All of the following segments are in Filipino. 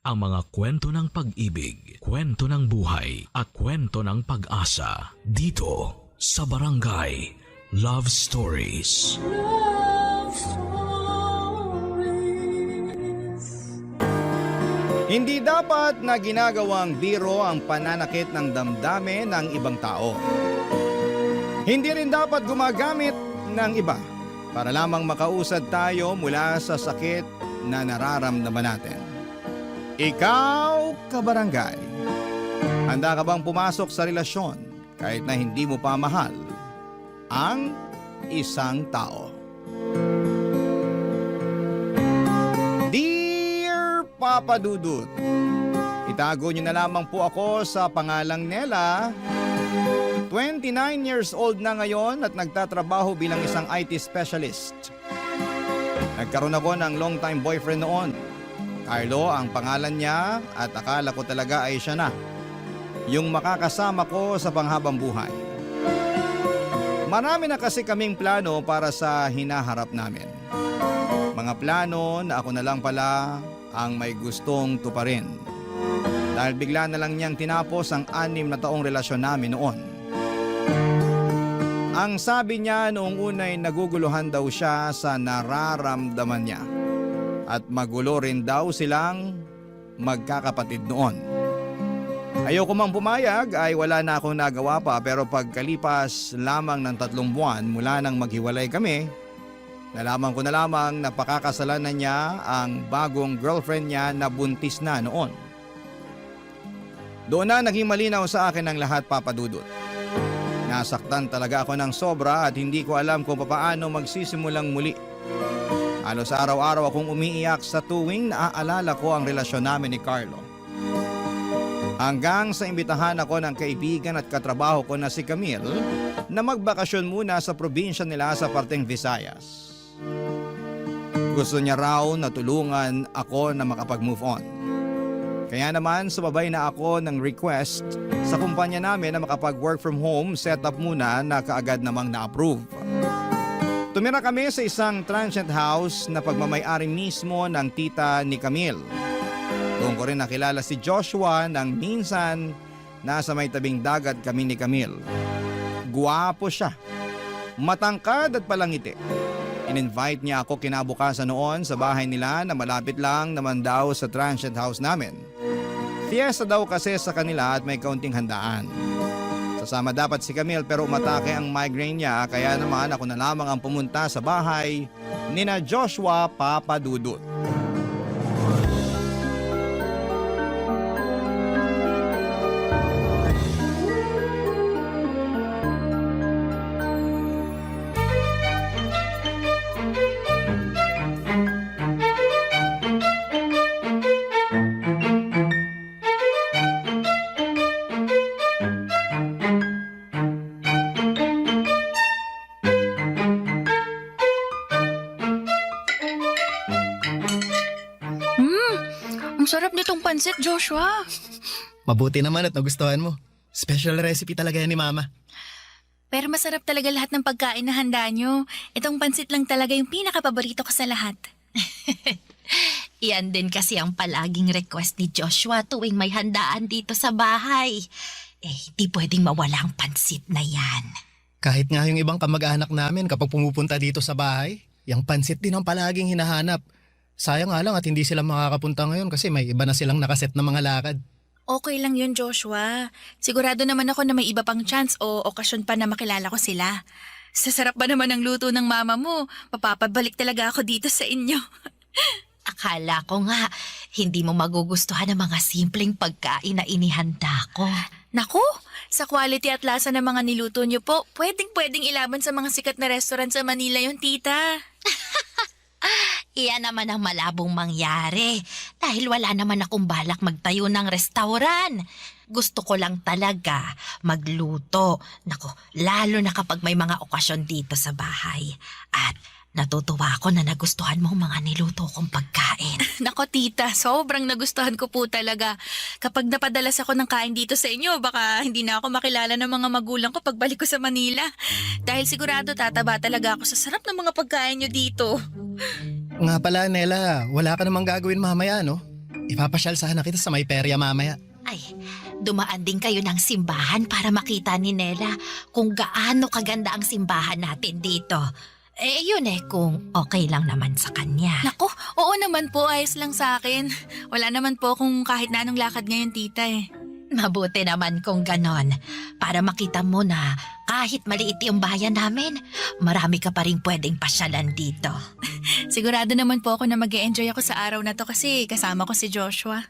ang mga kwento ng pag-ibig, kwento ng buhay at kwento ng pag-asa dito sa Barangay Love Stories. Love Stories. Hindi dapat na ginagawang biro ang pananakit ng damdamin ng ibang tao. Hindi rin dapat gumagamit ng iba para lamang makausad tayo mula sa sakit na nararamdaman natin. Ikaw, kabarangay, handa ka bang pumasok sa relasyon kahit na hindi mo pa mahal ang isang tao? Dear Papa Dudut, itago niyo na lamang po ako sa pangalang Nela. 29 years old na ngayon at nagtatrabaho bilang isang IT specialist. Nagkaroon ako ng long-time boyfriend noon. Carlo ang pangalan niya at akala ko talaga ay siya na, yung makakasama ko sa panghabang buhay. Marami na kasi kaming plano para sa hinaharap namin. Mga plano na ako na lang pala ang may gustong tuparin. Dahil bigla na lang niyang tinapos ang 6 na taong relasyon namin noon. Ang sabi niya noong unay naguguluhan daw siya sa nararamdaman niya. At magulo rin daw silang magkakapatid noon. Ayoko mang pumayag ay wala na akong nagawa pa, pero pagkalipas lamang ng 3 buwan mula nang maghiwalay kami, nalaman ko na lamang na pakakasalan na niya ang bagong girlfriend niya na buntis na noon. Doon na naging malinaw sa akin ang lahat, Papa Dudut. Nasaktan talaga ako ng sobra at hindi ko alam kung paano magsisimulang muli. Halos araw-araw akong umiiyak sa tuwing naaalala ko ang relasyon namin ni Carlo. Hanggang sa imbitahan ako ng kaibigan at katrabaho ko na si Camille na magbakasyon muna sa probinsya nila sa parteng Visayas. Gusto niya raw na tulungan ako na makapag-move on. Kaya naman sumabay na ako ng request sa kumpanya namin na makapag-work from home setup muna na kaagad namang na-approve. Tumira kami sa isang transient house na pagmamay-ari mismo ng tita ni Camille. Doon ko rin nakilala si Joshua nang minsan nasa may tabing dagat kami ni Camille. Guwapo siya, matangkad at palangiti. In-invite niya ako kinabukasan noon sa bahay nila na malapit lang naman daw sa transient house namin. Fiesta daw kasi sa kanila at may kaunting handaan. Sasama dapat si Camille pero umatake ang migraine niya, kaya naman ako na lamang ang pumunta sa bahay nina Joshua, Papa Dudut. Ang sarap nitong pansit, Joshua. Mabuti naman at nagustuhan mo. Special recipe talaga yan ni Mama. Pero masarap talaga lahat ng pagkain na handa nyo. Itong pansit lang talaga yung pinakapaborito ko sa lahat. Iyan din kasi ang palaging request ni Joshua tuwing may handaan dito sa bahay. Di pwedeng mawala ang pansit na yan. Kahit nga yung ibang kamag-anak namin kapag pumupunta dito sa bahay, yung pansit din ang palaging hinahanap. Sayang nga lang at hindi sila makakapunta ngayon kasi may iba na silang nakaset na mga lakad. Okay lang yun, Joshua. Sigurado naman ako na may iba pang chance o okasyon pa na makilala ko sila. Sasarap ba naman ang luto ng mama mo? Mapapabalik talaga ako dito sa inyo. Akala ko nga, hindi mo magugustuhan ang mga simpleng pagkain na inihanda ko. Naku, sa quality at lasa ng mga niluto niyo po, pwedeng ilaban sa mga sikat na restaurant sa Manila yung tita. Iyan naman ang malabong mangyari dahil wala naman akong balak magtayo ng restauran. Gusto ko lang talaga magluto. Nako, lalo na kapag may mga okasyon dito sa bahay. At natutuwa ako na nagustuhan mo ang mga niluto kong pagkain. Nako tita, sobrang nagustuhan ko po talaga. Kapag napadalas ako ng kain dito sa inyo, baka hindi na ako makilala ng mga magulang ko pagbalik ko sa Manila. Dahil sigurado tataba talaga ako sa sarap ng mga pagkain nyo dito. Nga pala, Nela, wala ka namang gagawin mamaya, no? Ipapasyal sana kita sa may perya mamaya. Ay, dumaan din kayo ng simbahan para makita ni Nela kung gaano kaganda ang simbahan natin dito. Eh, yun kung okay lang naman sa kanya. Nako, oo naman po, ayos lang sa akin. Wala naman po kung kahit na anong lakad ngayon, tita eh. Mabuti naman kung ganon. Para makita mo na kahit maliit yung bayan namin, marami ka pa rin pwedeng pasyalan dito. Sigurado naman po ako na mag-e-enjoy ako sa araw na to kasi kasama ko si Joshua.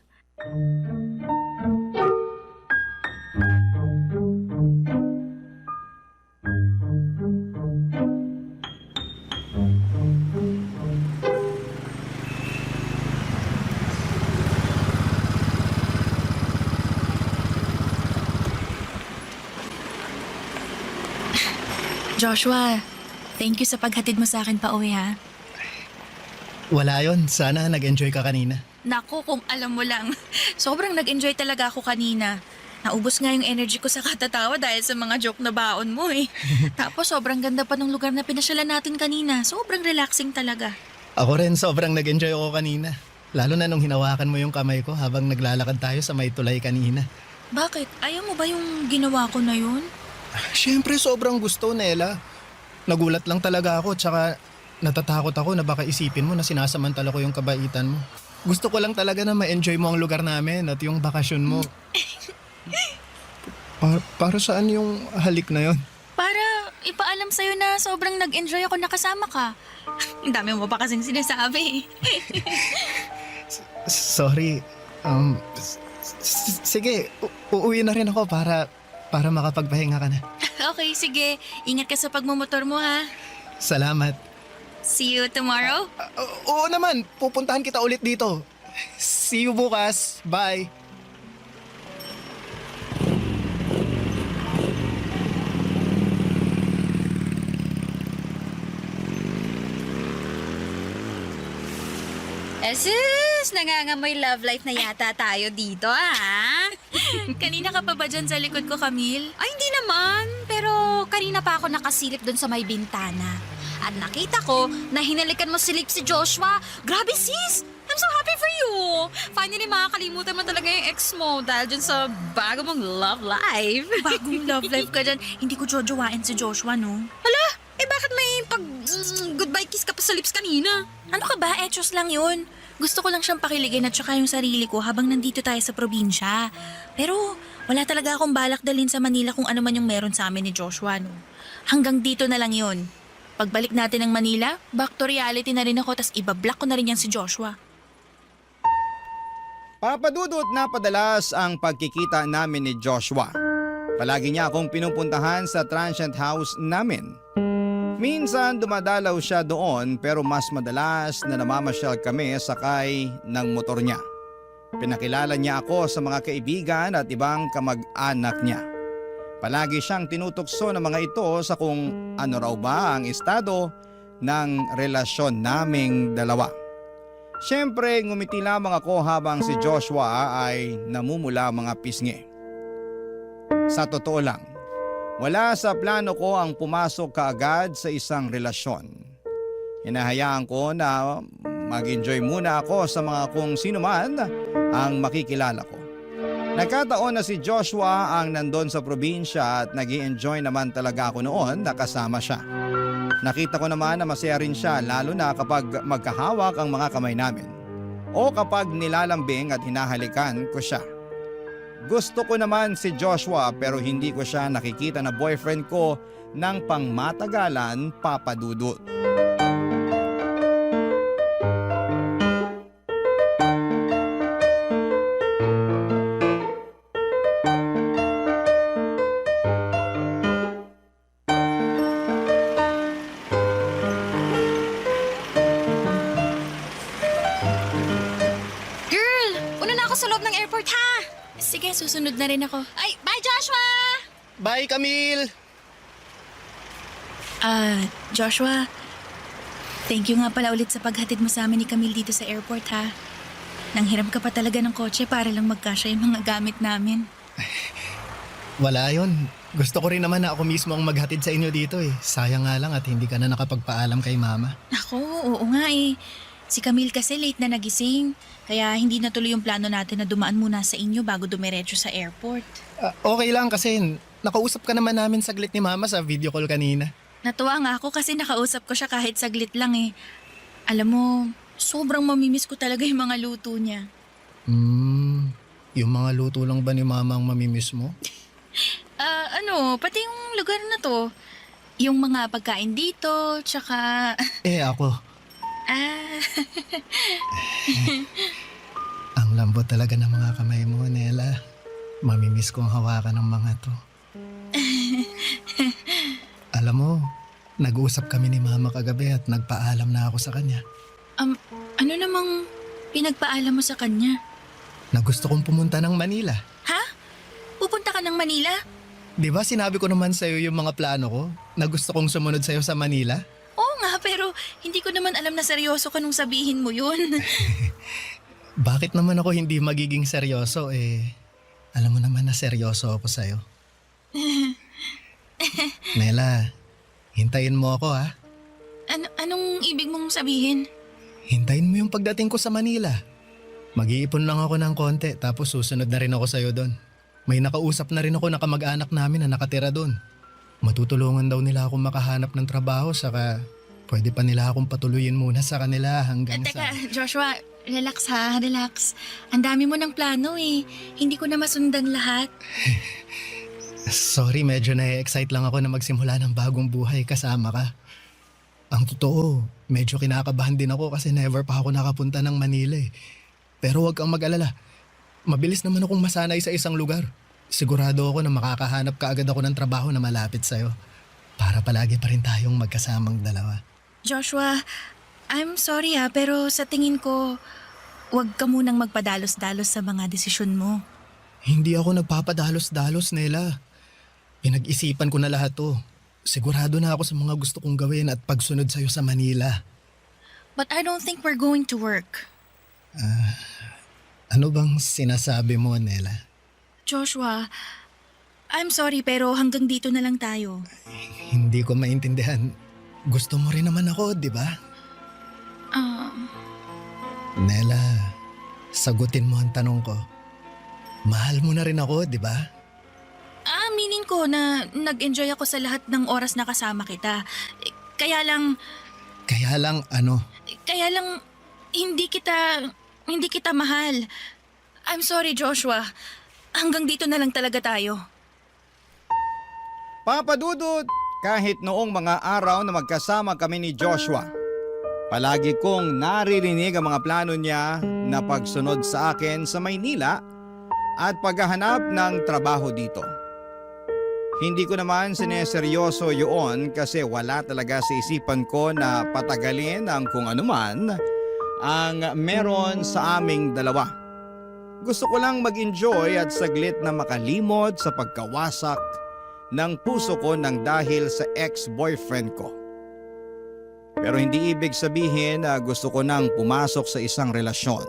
Joshua, thank you sa paghatid mo sa akin pa uwi ha. Wala yon, sana nag-enjoy ka kanina. Naku, kung alam mo lang, sobrang nag-enjoy talaga ako kanina. Naubos nga yung energy ko sa katatawa dahil sa mga joke na baon mo eh. Tapos sobrang ganda pa ng lugar na pinasyalan natin kanina. Sobrang relaxing talaga. Ako rin sobrang nag-enjoy ako kanina. Lalo na nung hinawakan mo yung kamay ko habang naglalakad tayo sa may tulay kanina. Bakit? Ayaw mo ba yung ginawa ko na yun? Siyempre sobrang gusto, Nela. Nagulat lang talaga ako tsaka natatakot ako na baka isipin mo na sinasamantala ko yung kabaitan mo. Gusto ko lang talaga na ma-enjoy mo ang lugar namin at yung bakasyon mo. Para saan yung halik na yon? Para ipaalam sa'yo na sobrang nag-enjoy ako nakasama ka. Ang dami mo pa kasing sinasabi. Sorry. Sige, uuwi na rin ako para makapagpahinga ka na. Okay, sige. Ingat ka sa pagmumotor mo ha. Salamat. See you tomorrow. Oo naman, pupuntahan kita ulit dito. See you bukas. Bye. Sus, nangangamoy love life na yata tayo dito, ah. Kanina ka pa ba dyan sa likod ko, Camille? Ay, hindi naman. Pero kanina pa ako nakasilip doon sa may bintana. At nakita ko na hinalikan mo si Joshua. Grabe, sis! I'm so happy for you! Finally, makakalimutan mo talaga yung ex mo dahil dyan sa bago mong love life. Bagong love life ka dyan. Hindi ko jojowain si Joshua, no? Hala, bakit may goodbye kiss ka pa sa lips kanina? Ano ka ba? Etos lang yun. Gusto ko lang siyang pakiligin at saka yung sarili ko habang nandito tayo sa probinsya. Pero wala talaga akong balak dalhin sa Manila kung ano man yung meron sa amin ni Joshua, no? Hanggang dito na lang yun. Pagbalik natin ng Manila, back to reality na rin ako tas ibablock ko na rin yan si Joshua. Papadudot na padalas ang pagkikita namin ni Joshua. Palagi niya akong pinupuntahan sa transient house namin. Minsan dumadalaw siya doon pero mas madalas na namamasyal kami sakay ng motor niya. Pinakilala niya ako sa mga kaibigan at ibang kamag-anak niya. Palagi siyang tinutokso ng mga ito sa kung ano raw ba ang estado ng relasyon naming dalawa. Siyempre ngumiti lamang ako habang si Joshua ay namumula mga pisngi. Sa totoo lang, wala sa plano ko ang pumasok kaagad sa isang relasyon. Hinahayaan ko na mag-enjoy muna ako sa mga kung sino man ang makikilala ko. Nagkataon na si Joshua ang nandun sa probinsya at nag-i-enjoy naman talaga ako noon na kasama siya. Nakita ko naman na masaya rin siya lalo na kapag magkahawak ang mga kamay namin o kapag nilalambing at hinahalikan ko siya. Gusto ko naman si Joshua pero hindi ko siya nakikita na boyfriend ko ng pangmatagalan, papadudot. Girl, una na ako sa loob ng airport, ha? Sige, susunod na rin ako. Ay, bye, Joshua! Bye, Camille! Joshua, thank you nga pala ulit sa paghatid mo sa amin ni Camille dito sa airport ha. Nanghiram ka pa talaga ng kotse para lang magkasya yung mga gamit namin. Wala yon. Gusto ko rin naman na ako mismo ang maghatid sa inyo dito eh. Sayang nga lang at hindi ka na nakapagpaalam kay mama. Ako, oo nga eh. Si Camille kasi late na nagising. Kaya hindi natuloy yung plano natin na dumaan muna sa inyo bago dumiretso sa airport. Okay lang kasi nakausap ka naman namin saglit ni Mama sa video call kanina. Natuwa nga ako kasi nakausap ko siya kahit saglit lang eh. Alam mo, sobrang mamimiss ko talaga yung mga luto niya. Yung mga luto lang ba ni Mama ang mamimiss mo? Pati yung lugar na to. Yung mga pagkain dito, tsaka... Ako. Ah, Ang lambot talaga ng mga kamay mo, Nela. Mamimiss kong hawakan ng mga to. Alam mo, nag-uusap kami ni Mama kagabi at nagpaalam na ako sa kanya. ano namang pinagpaalam mo sa kanya? Na gusto kong pumunta ng Manila. Ha? Pupunta ka ng Manila? Di ba sinabi ko naman sa'yo yung mga plano ko na gusto kong sumunod sa'yo sa Manila? Oo nga, pero hindi ko naman alam na seryoso ka nung sabihin mo yun. Bakit naman ako hindi magiging seryoso alam mo naman na seryoso ako sa'yo. Nela, hintayin mo ako ha. Anong ibig mong sabihin? Hintayin mo yung pagdating ko sa Manila. Mag-iipon lang ako ng konti tapos susunod na rin ako sa'yo doon. May nakausap na rin ako na kamag-anak namin na nakatira doon. Matutulungan daw nila akong makahanap ng trabaho saka pwede pa nila akong patuloyin muna sa kanila hanggang sa... Teka, Joshua, relax ha, relax. Ang dami mo ng plano eh. Hindi ko na masundan lahat. Sorry, medyo na-excite lang ako na magsimula ng bagong buhay kasama ka. Ang totoo, medyo kinakabahan din ako kasi never pa ako nakapunta ng Manila eh. Pero huwag kang mag-alala. Mabilis naman akong masanay sa isang lugar. Sigurado ako na makakahanap ka agad ako ng trabaho na malapit sa'yo. Para palagi pa rin tayong magkasamang dalawa. Joshua, I'm sorry ha, pero sa tingin ko, huwag ka munang magpadalos-dalos sa mga desisyon mo. Hindi ako nagpapadalos-dalos, Nela. Pinag-isipan ko na lahat to. Sigurado na ako sa mga gusto kong gawin at pagsunod sa'yo sa Manila. But I don't think we're going to work. Ano bang sinasabi mo, Nela? Joshua, I'm sorry pero hanggang dito na lang tayo. Hindi ko maintindihan. Gusto mo rin naman ako, di ba? Nela, sagutin mo ang tanong ko. Mahal mo na rin ako, di ba? Aminin ko na nag-enjoy ako sa lahat ng oras na kasama kita. Kaya lang Ano? hindi kita mahal. I'm sorry, Joshua. Hanggang dito na lang talaga tayo. Papa Dudut, kahit noong mga araw na magkasama kami ni Joshua, palagi kong naririnig ang mga plano niya na pagsunod sa akin sa Maynila at paghahanap ng trabaho dito. Hindi ko naman sineseryoso yun kasi wala talaga sa isipan ko na patagalin ang kung anuman ang meron sa aming dalawa. Gusto ko lang mag-enjoy at saglit na makalimot sa pagkawasak ng puso ko nang dahil sa ex-boyfriend ko. Pero hindi ibig sabihin na gusto ko nang pumasok sa isang relasyon.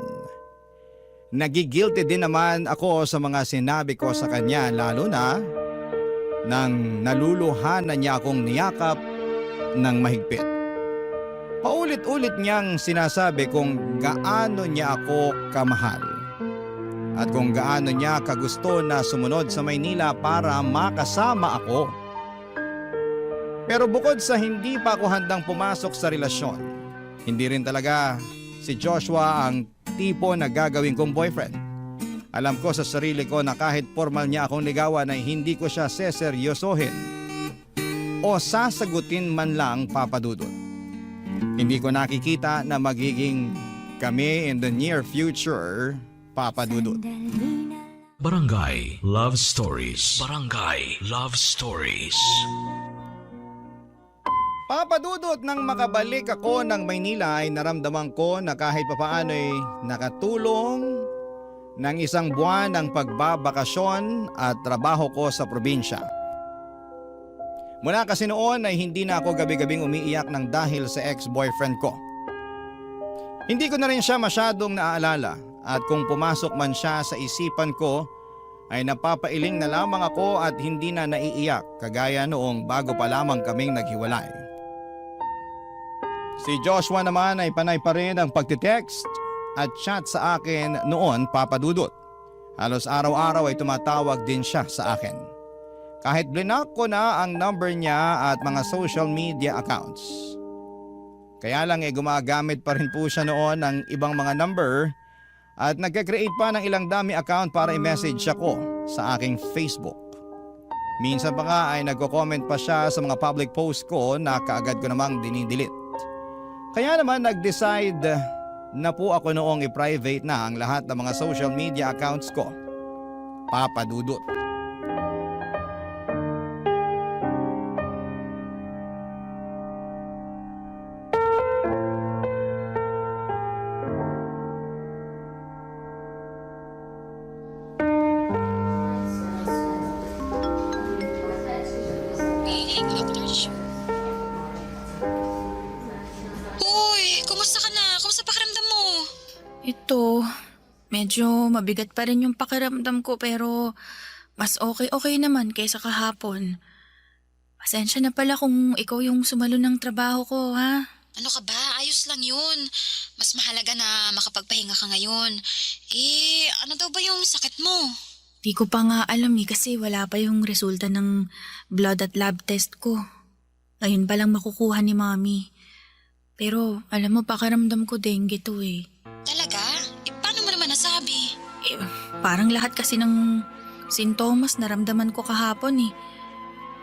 Nagigilty din naman ako sa mga sinabi ko sa kanya lalo na nang naluluhanan niya akong niyakap ng mahigpit. Paulit-ulit niyang sinasabi kung gaano niya ako kamahal at kung gaano niya kagusto na sumunod sa Maynila para makasama ako. Pero bukod sa hindi pa ako handang pumasok sa relasyon, hindi rin talaga si Joshua ang tipo na gagawin kong boyfriend. Alam ko sa sarili ko na kahit formal niya akong ligawan ay hindi ko siya seseryosohin o sasagutin man lang, Papa Dudut. Hindi ko nakikita na magiging kami in the near future, Papa Dudut. Barangay Love Stories. Barangay Love Stories. Papa Dudut, nang makabalik ako ng Maynila ay naramdaman ko na kahit papaano ay nakatulong ng isang buwan ang pagbabakasyon at trabaho ko sa probinsya. Mula kasi noon ay hindi na ako gabi-gabing umiiyak ng dahil sa ex-boyfriend ko. Hindi ko na rin siya masyadong naaalala at kung pumasok man siya sa isipan ko ay napapailing na lamang ako at hindi na naiiyak kagaya noong bago pa lamang kaming naghiwalay. Si Joshua naman ay panay pa rin ang pagtitext at chat sa akin noon, Papa Dudut. Halos araw-araw ay tumatawag din siya sa akin. Kahit blinak ko na ang number niya at mga social media accounts. Kaya lang gumagamit pa rin po siya noon ng ibang mga number at nagka-create pa ng ilang dami account para i-message ako sa aking Facebook. Minsan pa nga ay nagko-comment pa siya sa mga public post ko na kaagad ko namang dinidelete. Kaya naman nag-decide na po ako noong i-private na ang lahat ng mga social media accounts ko. Papa Dudut. Uy, kumusta ka na? Kumusta pakiramdam mo? Ito, medyo mabigat pa rin yung pakiramdam ko pero mas okay naman kaysa kahapon. Pasensya na pala kung ikaw yung sumalo ng trabaho ko, ha? Ano ka ba? Ayos lang yun. Mas mahalaga na makapagpahinga ka ngayon. Ano daw ba yung sakit mo? Di ko pa nga alam kasi wala pa yung resulta ng blood at lab test ko. Ngayon pa lang makukuha ni Mami. Pero alam mo, pakiramdam ko dengue to eh. Talaga? Paano mo naman nasabi? Parang lahat kasi ng sintomas naramdaman ko kahapon eh.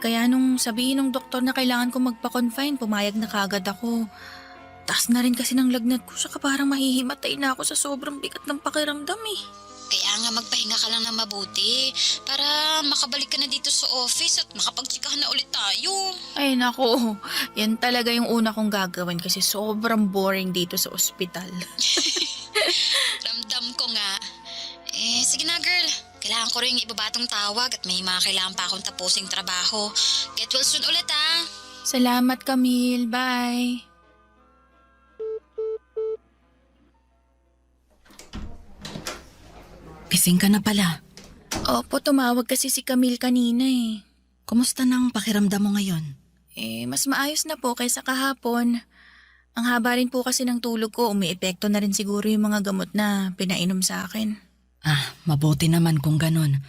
Kaya nung sabihin ng doktor na kailangan ko magpa-confine, pumayag na kagad ako. Taas na rin kasi ng lagnat ko, saka parang mahihimatay na ako sa sobrang bigat ng pakiramdam eh. Kaya nga magpahinga ka lang na mabuti para makabalik ka na dito sa office at makapagtsikahan na ulit tayo. Ay nako, yan talaga yung una kong gagawin kasi sobrang boring dito sa ospital. Ramdam ko nga. Sige na girl. Kailangan ko rin ibabatong tawag at may mga kailangan pa akong tapusing trabaho. Get well soon ulit ha. Salamat Camille, bye. Gising ka na pala. Opo, tumawag kasi si Camille kanina eh. Kumusta nang pakiramdam mo ngayon? Mas maayos na po kaysa kahapon. Ang haba rin po kasi ng tulog ko, umiepekto na rin siguro yung mga gamot na pinainom sa akin. Mabuti naman kung ganun.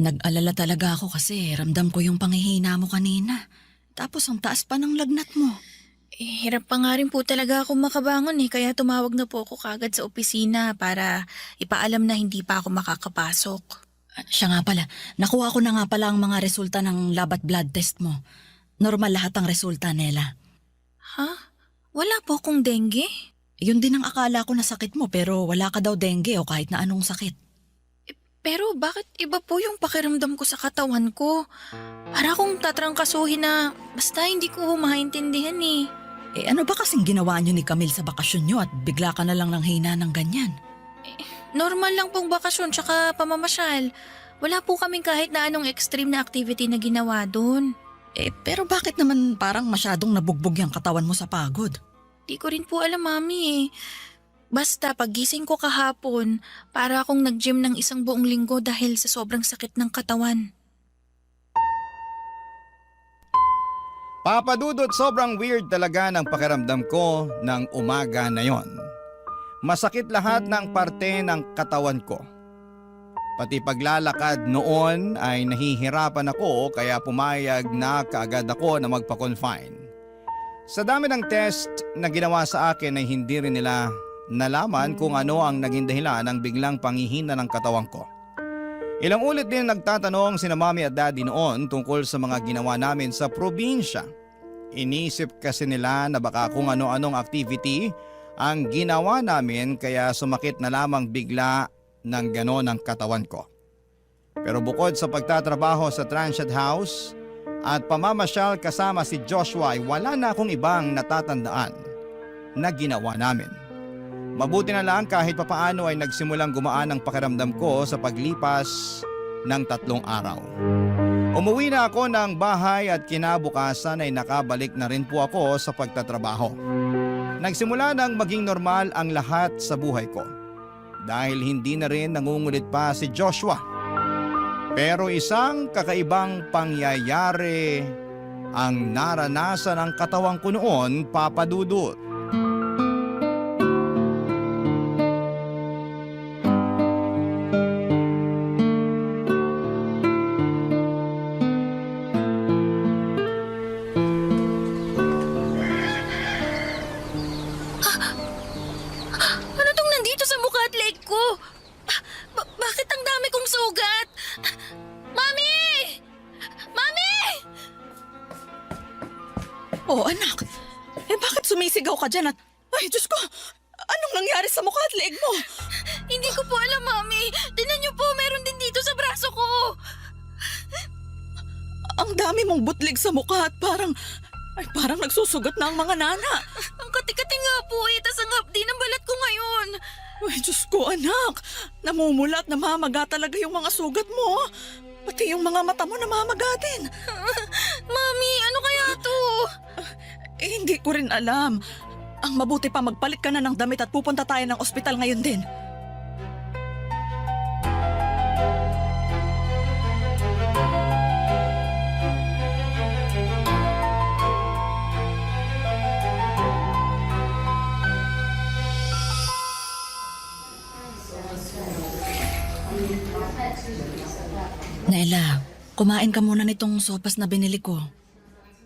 Nag-alala talaga ako kasi ramdam ko yung panghihina mo kanina. Tapos ang taas pa ng lagnat mo. Hirap pa nga rin po talaga ako makabangon kaya tumawag na po ako kagad sa opisina para ipaalam na hindi pa ako makakapasok. Siya nga pala, nakuha ko na nga pala ang mga resulta ng lab at blood test mo. Normal lahat ang resulta, Nela. Ha? Wala po akong dengue? Yun din ang akala ko na sakit mo pero wala ka daw dengue o kahit na anong sakit. Pero bakit iba po yung pakiramdam ko sa katawan ko? Para akong tatrangkasuhin na basta hindi ko maintindihan eh. Ano ba kasing ginawa niyo ni Camille sa bakasyon niyo at bigla ka na lang hina ng ganyan? Normal lang pong bakasyon tsaka pamamasyal. Wala po kaming kahit na anong extreme na activity na ginawa doon. Pero bakit naman parang masyadong nabugbog yung katawan mo sa pagod? Di ko rin po alam, Mami. Basta paggising ko kahapon, para akong nag-gym ng isang buong linggo dahil sa sobrang sakit ng katawan. Papa Dudut, sobrang weird talaga ng pakiramdam ko ng umaga na yon. Masakit lahat ng parte ng katawan ko. Pati paglalakad noon ay nahihirapan ako kaya pumayag na kaagad ako na magpa-confine. Sa dami ng test na ginawa sa akin ay hindi rin nila nalaman kung ano ang naging dahilan ng biglang panghihina ng katawan ko. Ilang ulit din nagtatanong sina Mami at Daddy noon tungkol sa mga ginawa namin sa probinsya. Inisip kasi nila na baka kung ano-anong activity ang ginawa namin kaya sumakit na lamang bigla ng gano'n ang katawan ko. Pero bukod sa pagtatrabaho sa transient house at pamamasyal kasama si Joshua ay wala na akong ibang natatandaan na ginawa namin. Mabuti na lang kahit papaano ay nagsimulang gumaan ang pakiramdam ko sa paglipas ng 3 araw. Umuwi na ako ng bahay at kinabukasan ay nakabalik na rin po ako sa pagtatrabaho. Nagsimula nang maging normal ang lahat sa buhay ko dahil hindi na rin nangungulit pa si Joshua. Pero isang kakaibang pangyayari ang naranasan ng katawan ko noon, Papa Dudut. sugat! Mami! Mami! Oh, anak. Bakit sumisigaw ka dyan at... Ay, Diyos ko! Anong nangyari sa mukha at leeg mo? Hindi ko po alam, Mami. Tingnan niyo po, meron din dito sa braso ko. Ang dami mong butlig sa mukha at parang nagsusugat na ang mga nana. Ang kati-kati nga po tas ang hapdi ng balat ko ngayon. Ay, Diyos ko, anak. Namumula at namamaga talaga yung mga sugat mo. Pati yung mga mata mo namamaga din. Mami, ano kaya to? Hindi ko rin alam. Ang mabuti pa magpalit ka na ng damit at pupunta tayo ng ospital ngayon din. Nela, kumain ka muna nitong sopas na binili ko.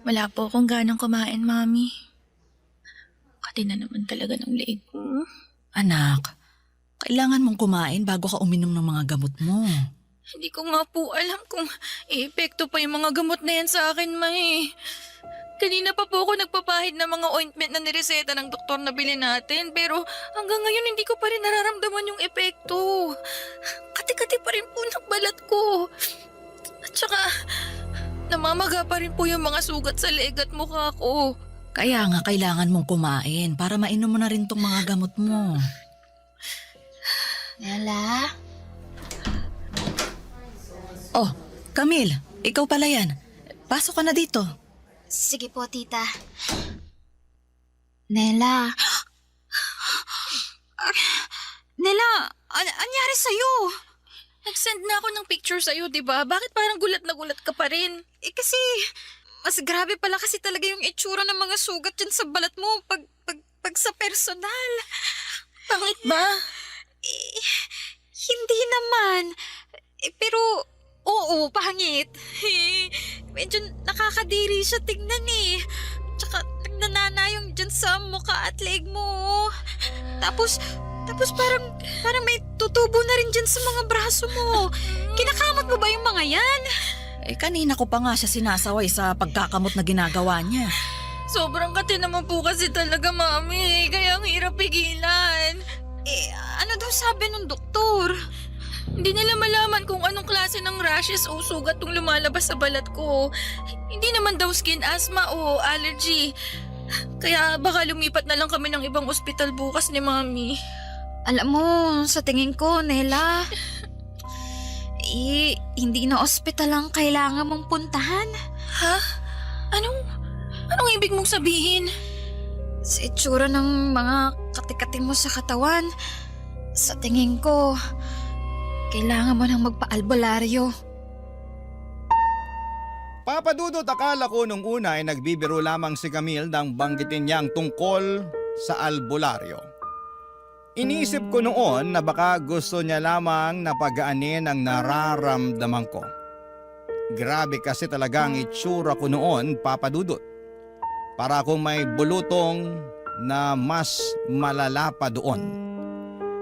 Wala po akong ganang kumain, Mami. Kati na naman talaga ng leeg ko. Anak, kailangan mong kumain bago ka uminom ng mga gamot mo. Hindi ko nga po alam kung epekto pa yung mga gamot na yan sa akin, May. Kanina pa po ako nagpapahid ng mga ointment na nireseta ng doktor na bilhin natin, pero hanggang ngayon hindi ko pa rin nararamdaman yung epekto. Kati-kati pa rin po ng balat ko. At saka, namamaga pa rin po yung mga sugat sa leeg at mukha ko. Kaya nga kailangan mong kumain para mainom mo na rin tong mga gamot mo. Nela? Oh, Camille, ikaw pala yan. Pasok ka na dito. Sige po, tita. Nela? Nela, anyari sa'yo? Nag-send na ako ng picture sa'yo, di ba? Bakit parang gulat na gulat ka pa rin? Kasi, mas grabe pala kasi talaga yung itsura ng mga sugat dyan sa balat mo pag sa personal. Pangit ba? Hindi naman. Pero, oo, pangit. Medyo nakakadiri siya tignan eh. Tsaka nagnanana yung dyan sa mukha at leeg mo. Tapos parang may tutubo na rin dyan sa mga braso mo. Kinakamot mo ba yung mga yan? Kanina ko pa nga siya sinasaway sa pagkakamot na ginagawa niya. Sobrang kati naman po kasi talaga, Mami. Kaya ang hirap pigilan. Ano daw sabi ng doktor? Hindi nila malaman kung anong klase ng rashes o sugat yung lumalabas sa balat ko. Hindi naman daw skin asthma o allergy. Kaya baka lumipat na lang kami ng ibang ospital bukas ni Mami. Alam mo, sa tingin ko, Nela, hindi na ospital ang kailangan mong puntahan. Ha? Anong ibig mong sabihin? Sa itsura ng mga kati-kati mo sa katawan, sa tingin ko, kailangan mo nang magpa-albularyo. Papadudot, akala ko nung una ay nagbibiro lamang si Camille nang banggitin niyang tungkol sa albularyo. Iniisip ko noon na baka gusto niya lamang na pagaanin ang nararamdaman ko. Grabe kasi talaga ang itsura ko noon, Papadudot. Para akong may bulutong na mas malala pa doon.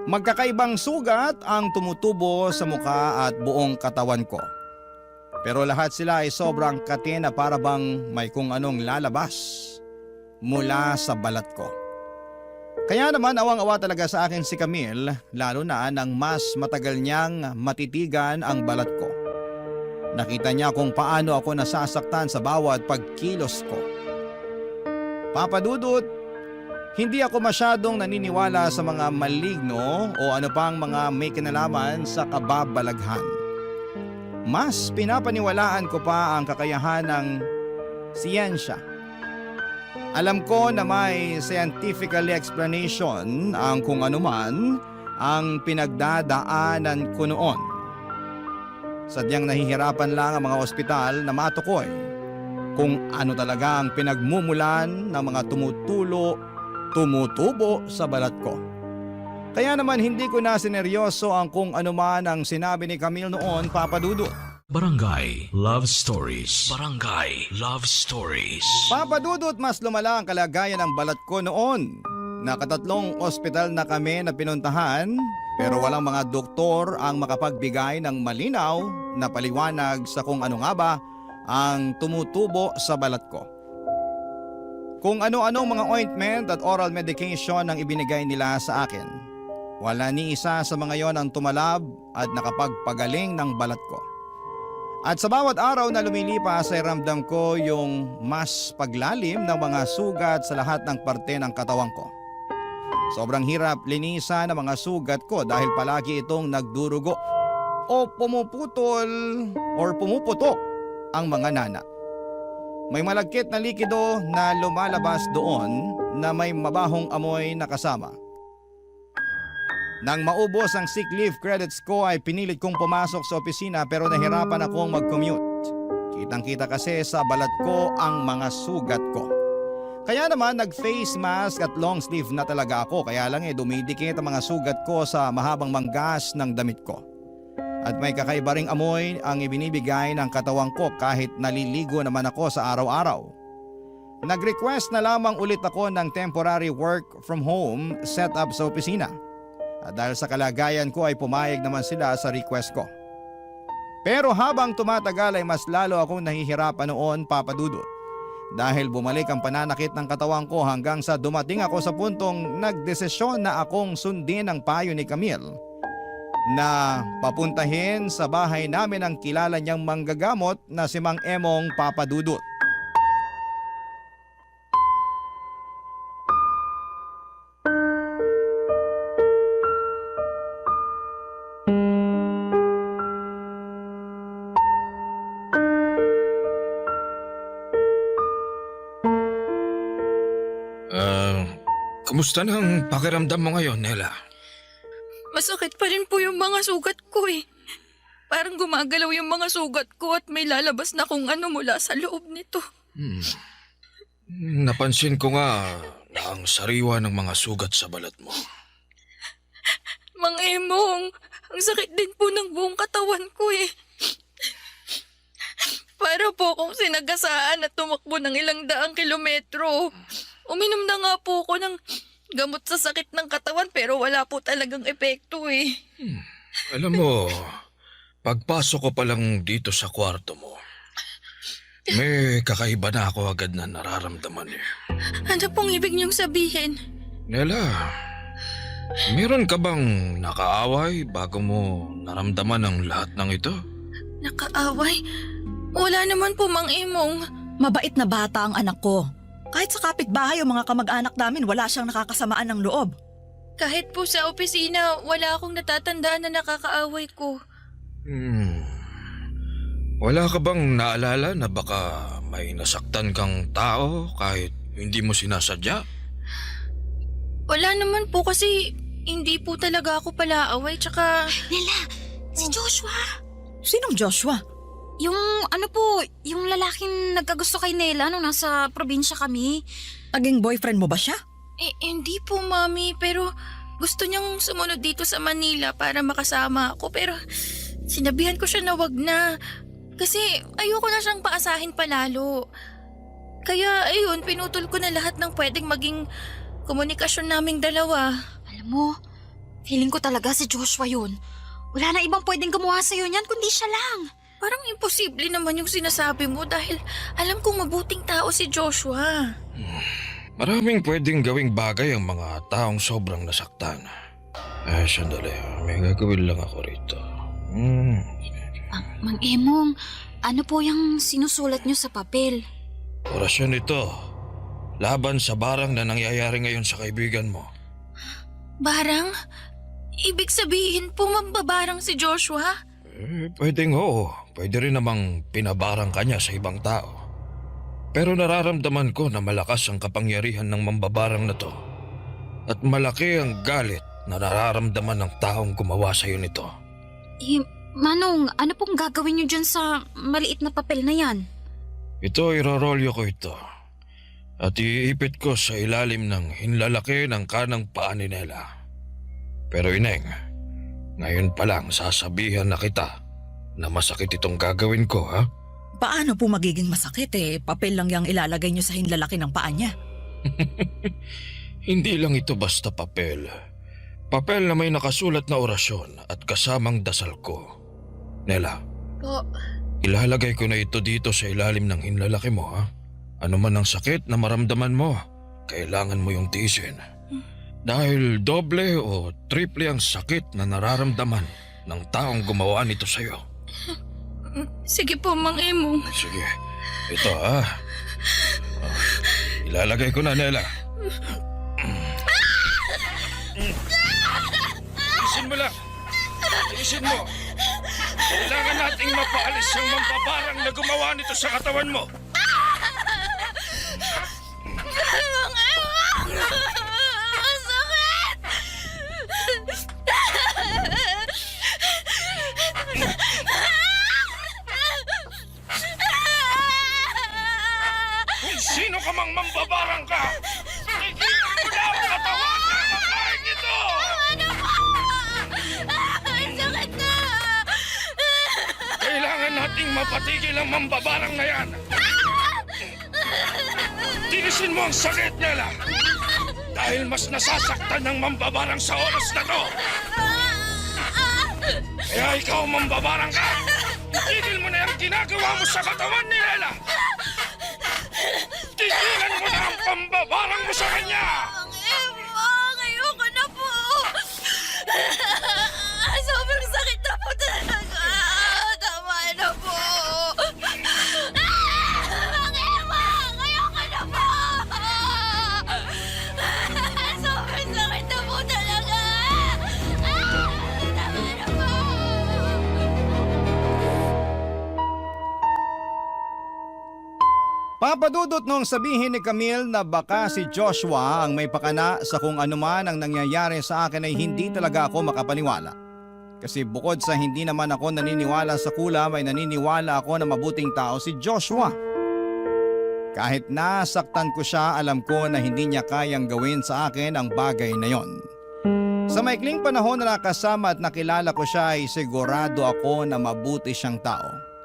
Magkakaibang sugat ang tumutubo sa mukha at buong katawan ko. Pero lahat sila ay sobrang kati na para bang may kung anong lalabas mula sa balat ko. Kaya naman awang-awa talaga sa akin si Camille, lalo na nang mas matagal niyang matitigan ang balat ko. Nakita niya kung paano ako nasasaktan sa bawat pagkilos ko. Papadudot, hindi ako masyadong naniniwala sa mga maligno o ano pang mga may kinalaman sa kababalaghan. Mas pinapaniwalaan ko pa ang kakayahan ng siyensya. Alam ko na may scientifically explanation ang kung anuman ang pinagdadaanan ko noon. Sadyang nahihirapan lang ang mga ospital na matukoy kung ano talaga ang pinagmumulan ng mga tumutubo sa balat ko. Kaya naman hindi ko na sineryoso ang kung anuman ang sinabi ni Camille noon, Papadudot. Barangay Love Stories. Barangay Love Stories. Papadudot, mas lumala ang kalagayan ng balat ko noon. Nakatatlong ospital na kami na pinuntahan Pero walang mga doktor ang makapagbigay ng malinaw na paliwanag sa kung ano nga ba ang tumutubo sa balat ko. Kung ano-anong mga ointment at oral medication ang ibinigay nila sa akin, wala ni isa sa mga yon ang tumalab at nakapagpagaling ng balat ko. At sa bawat araw na lumilipas ay ramdam ko yung mas paglalim ng mga sugat sa lahat ng parte ng katawan ko. Sobrang hirap linisan ang mga sugat ko dahil palagi itong nagdurugo o pumuputol or pumuputok ang mga nana. May malagkit na likido na lumalabas doon na may mabahong amoy na kasama. Nang maubos ang sick leave credits ko ay pinilit kong pumasok sa opisina pero nahirapan akong mag-commute. Kitang-kita kasi sa balat ko ang mga sugat ko. Kaya naman nag-face mask at long sleeve na talaga ako, kaya lang dumidikit ang mga sugat ko sa mahabang manggas ng damit ko. At may kakaiba ring amoy ang ibinibigay ng katawang ko kahit naliligo naman ako sa araw-araw. Nag-request na lamang ulit ako ng temporary work from home setup sa opisina. At dahil sa kalagayan ko ay pumayag naman sila sa request ko. Pero habang tumatagal ay mas lalo akong nahihirapan noon, Papa Dudut. Dahil bumalik ang pananakit ng katawan ko hanggang sa dumating ako sa puntong nagdesisyon na akong sundin ang payo ni Camille na papuntahin sa bahay namin ang kilala niyang manggagamot na si Mang Emong Papa Dudut. Kumusta na ang pakiramdam mo ngayon, Nela? Masakit pa rin po yung mga sugat ko eh. Parang gumagalaw yung mga sugat ko at may lalabas na kung ano mula sa loob nito. Napansin ko nga na ang sariwa ng mga sugat sa balat mo. Mang Emong, ang sakit din po ng buong katawan ko eh. Para po akong sinagasaan at tumakbo ng ilang daang kilometro. Uminom na nga po ako ng gamot sa sakit ng katawan pero wala po talagang epekto eh. Alam mo, pagpasok ko pa lang dito sa kwarto mo, may kakaiba na ako agad na nararamdaman eh. Ano pong ibig niyong sabihin? Nela, meron ka bang nakaaway bago mo naramdaman ang lahat ng ito? Nakaaway? Wala naman po, Mang Emong. Mabait na bata ang anak ko. Kahit sa kapitbahay o mga kamag-anak namin, wala siyang nakakasamaan ng loob. Kahit po sa opisina, wala akong natatandaan na nakakaaway ko. Wala ka bang naalala na baka may nasaktan kang tao kahit hindi mo sinasadya? Wala naman po kasi hindi po talaga ako palaaway tsaka... Nela, si Joshua. Sinong Joshua? Yung yung lalaking nagkagusto kay Nela nung nasa probinsya kami. Naging boyfriend mo ba siya? Hindi po, Mami, pero gusto niyang sumunod dito sa Manila para makasama ako pero sinabihan ko siya na wag na kasi ayoko na siyang paasahin palalo. Kaya ayun, pinutol ko na lahat ng pwedeng maging komunikasyon naming dalawa. Alam mo, feeling ko talaga si Joshua yun. Wala na ibang pwedeng gumawa sa'yo niyan kundi siya lang. Parang imposible naman yung sinasabi mo dahil alam kong mabuting tao si Joshua. Maraming pwedeng gawing bagay ang mga taong sobrang nasaktan. Sandali. May gagawin lang ako rito. Mang Emong, ano po yung sinusulat niyo sa papel? Orasyon ito. Laban sa barang na nangyayari ngayon sa kaibigan mo. Barang? Ibig sabihin po mambabarang si Joshua? Pwedeng oo. Pwede rin namang pinabarang kanya sa ibang tao. Pero nararamdaman ko na malakas ang kapangyarihan ng mambabarang na to. At malaki ang galit na nararamdaman ng taong gumawa sa iyo nito. Manong, ano pong gagawin niyo dyan sa maliit na papel na yan? Ito, irorolyo ko ito. At iipit ko sa ilalim ng hinlalaki ng kanang paa ni Nela. Pero Ineng, ngayon pa lang sasabihan na kita na masakit itong gagawin ko, ha? Paano po magiging masakit Papel lang yung ilalagay niyo sa hinlalaki ng paa niya. Hindi lang ito basta papel. Papel na may nakasulat na orasyon at kasamang dasal ko. Nela, Po, ilalagay ko na ito dito sa ilalim ng hinlalaki mo, ha? Ano man ang sakit na maramdaman mo, kailangan mo yung tiisin. Dahil doble o triple ang sakit na nararamdaman ng taong gumawa nito sa'yo. sige po, Mang Emong. Sige, ito ha. Ilalagay ko na, Nela. Tiisin mo lang. Tiisin mo. Kailangan nating mapaalis ang mampaparang na gumawa nito sa katawan mo. Kung sino ka mang mambabarang ka, tigilan mo na ang katawan ng babaeng ito! Kailangan nating mapatigil ang mambabarang na yan. Tinisin mo ang sakit, Nela. Dahil mas nasasaktan ng mambabarang sa oras na to. Kaya ikaw, mambabarang ka. Tigil mo na yung ginagawa mo sa katawan ni Nela. Tigilan mo na ang pambabarang mo sa kanya. Mang Emong, ayoko na po. Sobrang sakit na po talaga. Tama na po. Mang Emong, ayoko na po. Sobrang sakit na po talaga. Tama na po. Papadudot nung sabihin ni Camille na baka si Joshua ang may pakana sa kung anuman ang nangyayari sa akin ay hindi talaga ako makapaniwala. Kasi bukod sa hindi naman ako naniniwala sa kulam ay naniniwala ako na mabuting tao si Joshua. Kahit nasaktan ko siya, alam ko na hindi niya kayang gawin sa akin ang bagay na yon. Sa maikling panahon na nakasama at nakilala ko siya ay sigurado ako na mabuti siyang tao.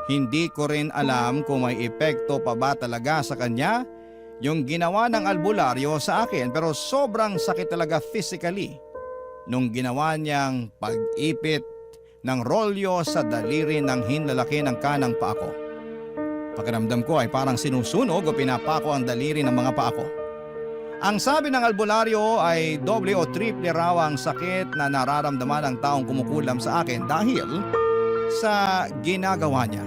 Hindi ko rin alam kung may epekto pa ba talaga sa kanya yung ginawa ng albularyo sa akin, pero sobrang sakit talaga physically nung ginawa niyang pag-ipit ng rolyo sa daliri ng hinlalaki ng kanang paa ko. Pakiramdam ko ay parang sinusunog o pinapako ang daliri ng mga paa ko. Ang sabi ng albularyo ay doble o triple raw ang sakit na nararamdaman ng taong kumukulam sa akin dahil sa ginagawa niya.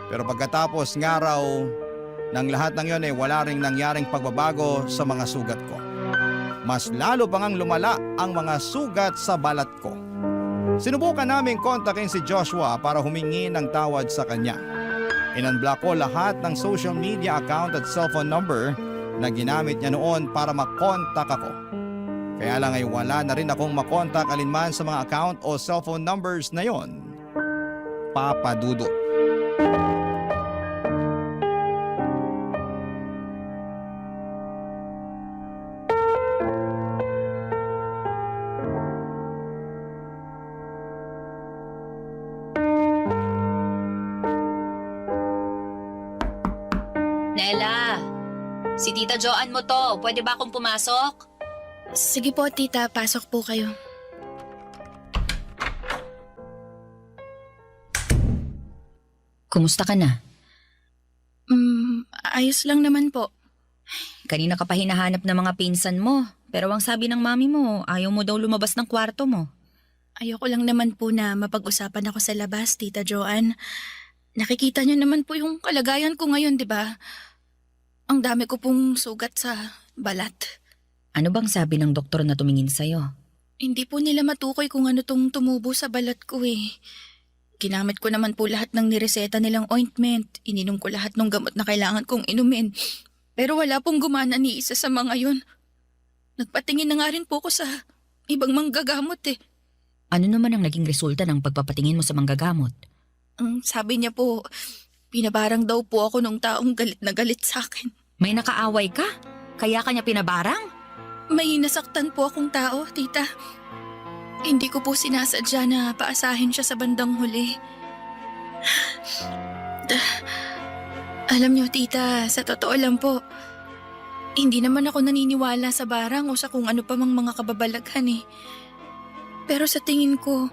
Pero pagkatapos nga raw ng lahat ng yon ay wala ring nangyaring pagbabago sa mga sugat ko. Mas lalo pa ngang lumala ang mga sugat sa balat ko. Sinubukan naming kontakin si Joshua para humingi ng tawad sa kanya. Inunblock ko lahat ng social media account at cellphone number na ginamit niya noon para makontak ako. Kaya lang ay wala na rin akong makontak alinman sa mga account o cellphone numbers na yon. Papadudot. Nela, si Tita Joanne mo to. Pwede ba akong pumasok? Sige po, tita. Pasok po kayo. Kumusta ka na? Ayos lang naman po. Kanina ka pa hinahanap ng mga pinsan mo. Pero ang sabi ng mami mo, ayaw mo daw lumabas ng kwarto mo. Ayoko lang naman po na mapag-usapan ako sa labas, Tita Joanne. Nakikita niyo naman po yung kalagayan ko ngayon, di ba? Ang dami ko pong sugat sa balat. Ano bang sabi ng doktor na tumingin sa'yo? Hindi po nila matukoy kung ano tong tumubo sa balat ko eh. Ginamit ko naman po lahat ng nireseta nilang ointment. Ininom ko lahat ng gamot na kailangan kong inumin. Pero wala pong gumana ni isa sa mga yun. Nagpatingin na nga rin po ko sa ibang manggagamot eh. Ano naman ang naging resulta ng pagpapatingin mo sa manggagamot? Ang sabi niya po, pinabarang daw po ako nung taong galit na galit sa akin. May nakaaway ka? Kaya kanya pinabarang? May nasaktan po akong tao, tita. Hindi ko po sinasadya na paasahin siya sa bandang huli. Alam niyo, tita, sa totoo lang po, Hindi naman ako naniniwala sa barang o sa kung ano pa mang mga kababalaghan eh. Pero sa tingin ko,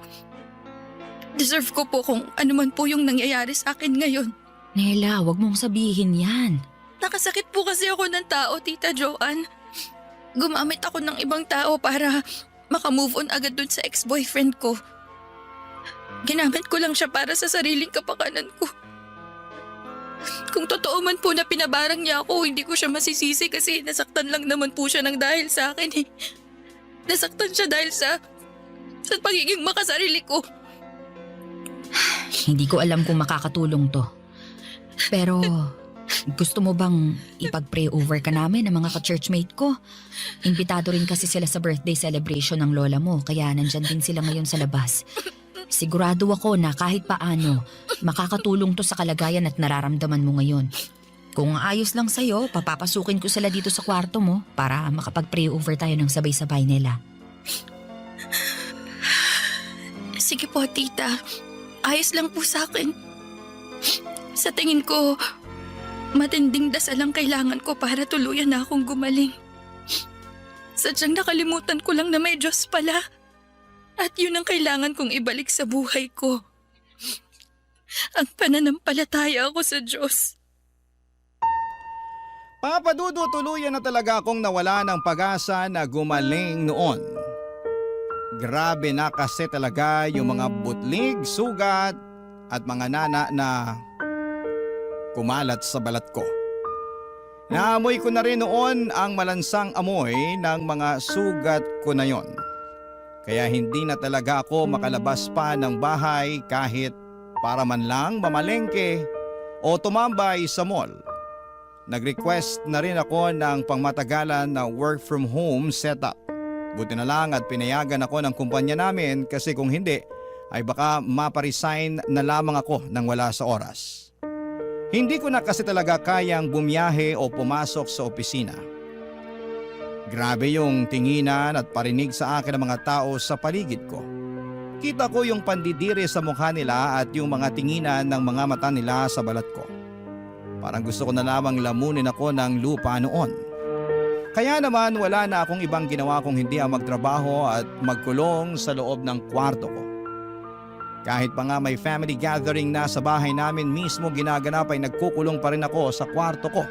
deserve ko po kung ano man po yung nangyayari sa akin ngayon. Nela, wag mong sabihin yan. Nakasakit po kasi ako ng tao, Tita Joanne. Gumamit ako ng ibang tao para makamove on agad dun sa ex-boyfriend ko. Ginamit ko lang siya para sa sariling kapakanan ko. Kung totoo man po na pinabarang niya ako, hindi ko siya masisisi kasi nasaktan lang naman po siya ng dahil sa akin eh. Nasaktan siya dahil sa pagiging makasarili ko. Hindi ko alam kung makakatulong to. Pero gusto mo bang ipag-pray over ka namin ng mga ka-churchmate ko? Imbitado rin kasi sila sa birthday celebration ng lola mo, kaya nandyan din sila ngayon sa labas. Sigurado ako na kahit paano, makakatulong to sa kalagayan at nararamdaman mo ngayon. Kung ayos lang sa'yo, papapasukin ko sila dito sa kwarto mo para makapag-pray over tayo ng sabay-sabay nila. Sige po, Tita. Ayos lang po sa akin. Sa tingin ko, matinding dasal ang kailangan ko para tuluyan na akong gumaling. Sadyang nakalimutan ko lang na may Diyos pala. At yun ang kailangan kong ibalik sa buhay ko. Ang pananampalataya ako sa Diyos. Papadudo, tuluyan na talaga akong nawala ng pag-asa na gumaling noon. Grabe na kasi talaga yung mga butlig, sugat at mga nana na kumalat sa balat ko. Naamoy ko na rin noon ang malansang amoy ng mga sugat ko na yon. Kaya hindi na talaga ako makalabas pa ng bahay kahit para man lang mamalengke o tumambay sa mall. Nag-request na rin ako ng pangmatagalan na work from home setup. Buti na lang at pinayagan ako ng kumpanya namin kasi kung hindi ay baka maparesign na lamang ako nang wala sa oras. Hindi ko na kasi talaga kayang bumiyahe o pumasok sa opisina. Grabe yung tinginan at parinig sa akin ng mga tao sa paligid ko. Kita ko yung pandidiri sa mukha nila at yung mga tinginan ng mga mata nila sa balat ko. Parang gusto ko na lamang lamunin ako ng lupa noon. Kaya naman wala na akong ibang ginawa kung hindi ang magtrabaho at magkulong sa loob ng kwarto ko. Kahit pa nga may family gathering na sa bahay namin mismo ginaganap ay nagkukulong pa rin ako sa kwarto ko.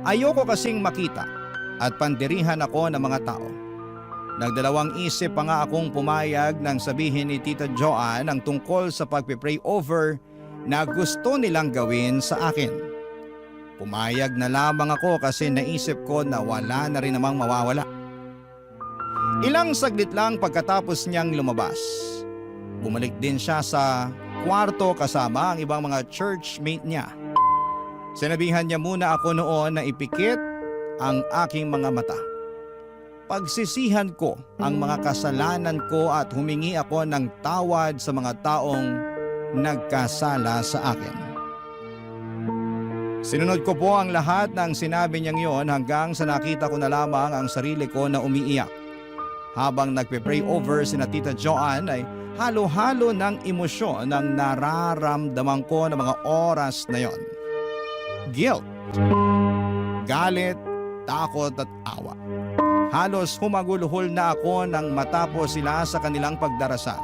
Ayoko kasing makita at pandirihan ako ng mga tao. Nagdalawang isip pa nga akong pumayag nang sabihin ni Tita Joanne ang tungkol sa pagpipray over na gusto nilang gawin sa akin. Pumayag na lamang ako kasi naisip ko na wala na rin namang mawawala. Ilang saglit lang pagkatapos niyang lumabas. Bumalik din siya sa kwarto kasama ang ibang mga churchmate niya. Sinabihan niya muna ako noon na ipikit ang aking mga mata. Pagsisihan ko ang mga kasalanan ko at humingi ako ng tawad sa mga taong nagkasala sa akin. Sinunod ko po ang lahat ng sinabi niyang yon hanggang sa nakita ko na lamang ang sarili ko na umiiyak. Habang nagpe-pray over sina Tita Joanne ay halo-halo ng emosyon ang nararamdaman ko ng mga oras na yon. Guilt, galit, takot at awa. Halos humaguluhol na ako nang matapos sila sa kanilang pagdarasal.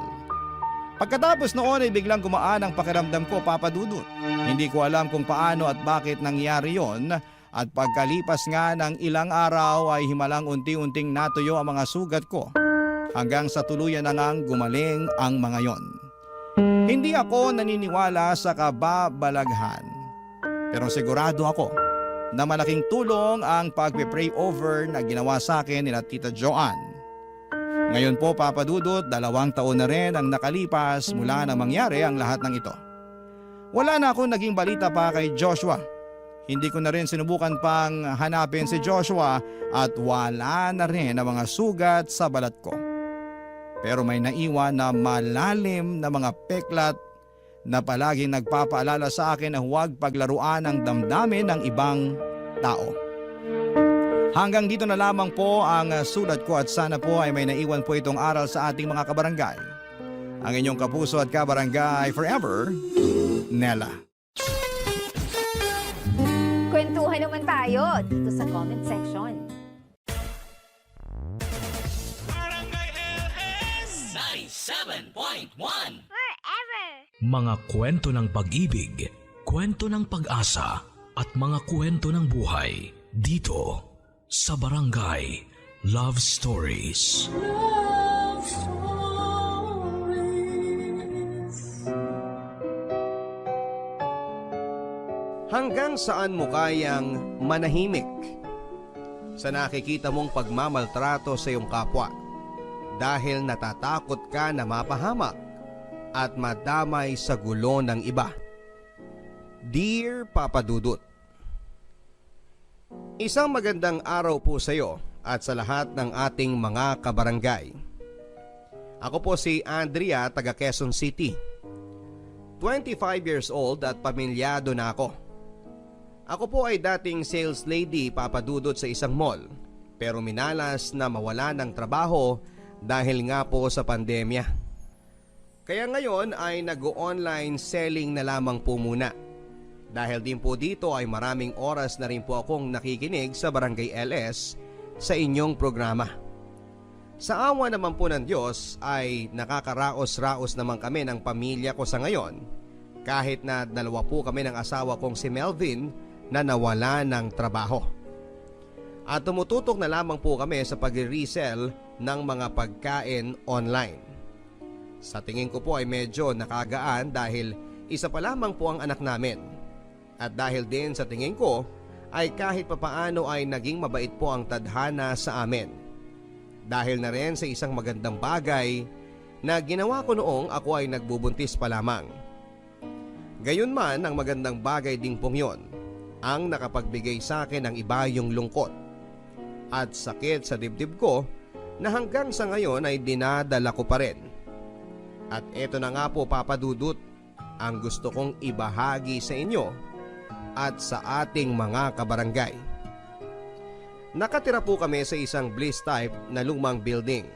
Pagkatapos noon ay biglang gumaan ang pakiramdam ko, Papa Dudut. Hindi ko alam kung paano at bakit nangyari yon at pagkalipas nga ng ilang araw ay himalang unti-unting natuyo ang mga sugat ko hanggang sa tuluyan na ngang gumaling ang mga yon. Hindi ako naniniwala sa kababalaghan pero sigurado ako na malaking tulong ang pagpe-pray over na ginawa sa akin ni Tita Joanne. Ngayon po, Papa Dudut, 2 taon na rin ang nakalipas mula na mangyari ang lahat ng ito. Wala na akong naging balita pa kay Joshua. Hindi ko na rin sinubukan pang hanapin si Joshua at wala na rin ang mga sugat sa balat ko. Pero may naiwan na malalim na mga peklat na palaging nagpapaalala sa akin na huwag paglaruan ang damdamin ng ibang tao. Hanggang dito na lamang po ang sulat ko at sana po ay may naiwan po itong aral sa ating mga kabarangay. Ang inyong kapuso at kabarangay forever, Nela. Kwentuhan Sabay naman tayo dito sa comment section. Mga kwento ng pag-ibig, kwento ng pag-asa at mga kwento ng buhay dito sa Barangay Love Stories. Love Stories. Hanggang saan mo kayang manahimik sa nakikita mong pagmamaltrato sa iyong kapwa dahil natatakot ka na mapahamak at madamay sa gulo ng iba? Dear Papa Dudut, isang magandang araw po sa iyo at sa lahat ng ating mga kabarangay. Ako po si Andrea, taga Quezon City. 25 years old at pamilyado na ako. Ako po ay dating sales lady, Papa Dudut, sa isang mall, pero minalas na mawala ng trabaho dahil nga po sa pandemya. Kaya ngayon ay nag-online selling na lamang po muna. Dahil din po dito ay maraming oras na rin po akong nakikinig sa Barangay LS sa inyong programa. Sa awa naman po ng Diyos ay nakakaraos-raos naman kami ng pamilya ko sa ngayon, kahit na 2 po kami ng asawa kong si Melvin na nawala ng trabaho. At tumututok na lamang po kami sa pag-resell ng mga pagkain online. Sa tingin ko po ay medyo nakagaan dahil isa pa lamang po ang anak namin. At dahil din sa tingin ko ay kahit papaano ay naging mabait po ang tadhana sa amin. Dahil na rin sa isang magandang bagay na ginawa ko noong ako ay nagbubuntis pa lamang. Gayunman, ang magandang bagay din pong yon ang nakapagbigay sa akin ng iba yung lungkot at sakit sa dibdib ko na hanggang sa ngayon ay dinadala ko pa rin. At eto na nga po, Papa Dudut, ang gusto kong ibahagi sa inyo at sa ating mga kabarangay. Nakatira po kami sa isang bliss type na lumang building.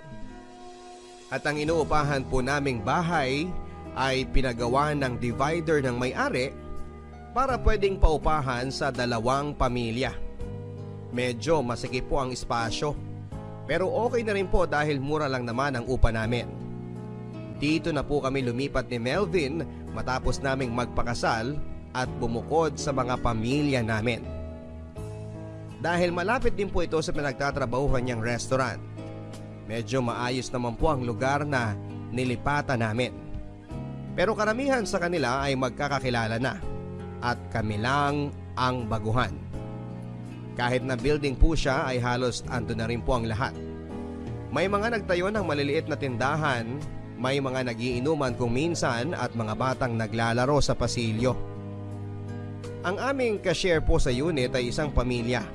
At ang inuupahan po naming bahay ay pinagawa ng divider ng may-ari para pwedeng paupahan sa 2 pamilya. Medyo masikip po ang espasyo, pero okay na rin po dahil mura lang naman ang upa namin. Dito na po kami lumipat ni Melvin matapos naming magpakasal at bumukod sa mga pamilya namin. Dahil malapit din po ito sa pinagtatrabahuhan niyang restaurant, medyo maayos naman po ang lugar na nilipatan namin. Pero karamihan sa kanila ay magkakakilala na at kami lang ang baguhan. Kahit na building po siya ay halos ando na rin po ang lahat. May mga nagtayo ng maliliit na tindahan, may mga nagiinuman kung minsan at mga batang naglalaro sa pasilyo. Ang aming cashier po sa unit ay isang pamilya,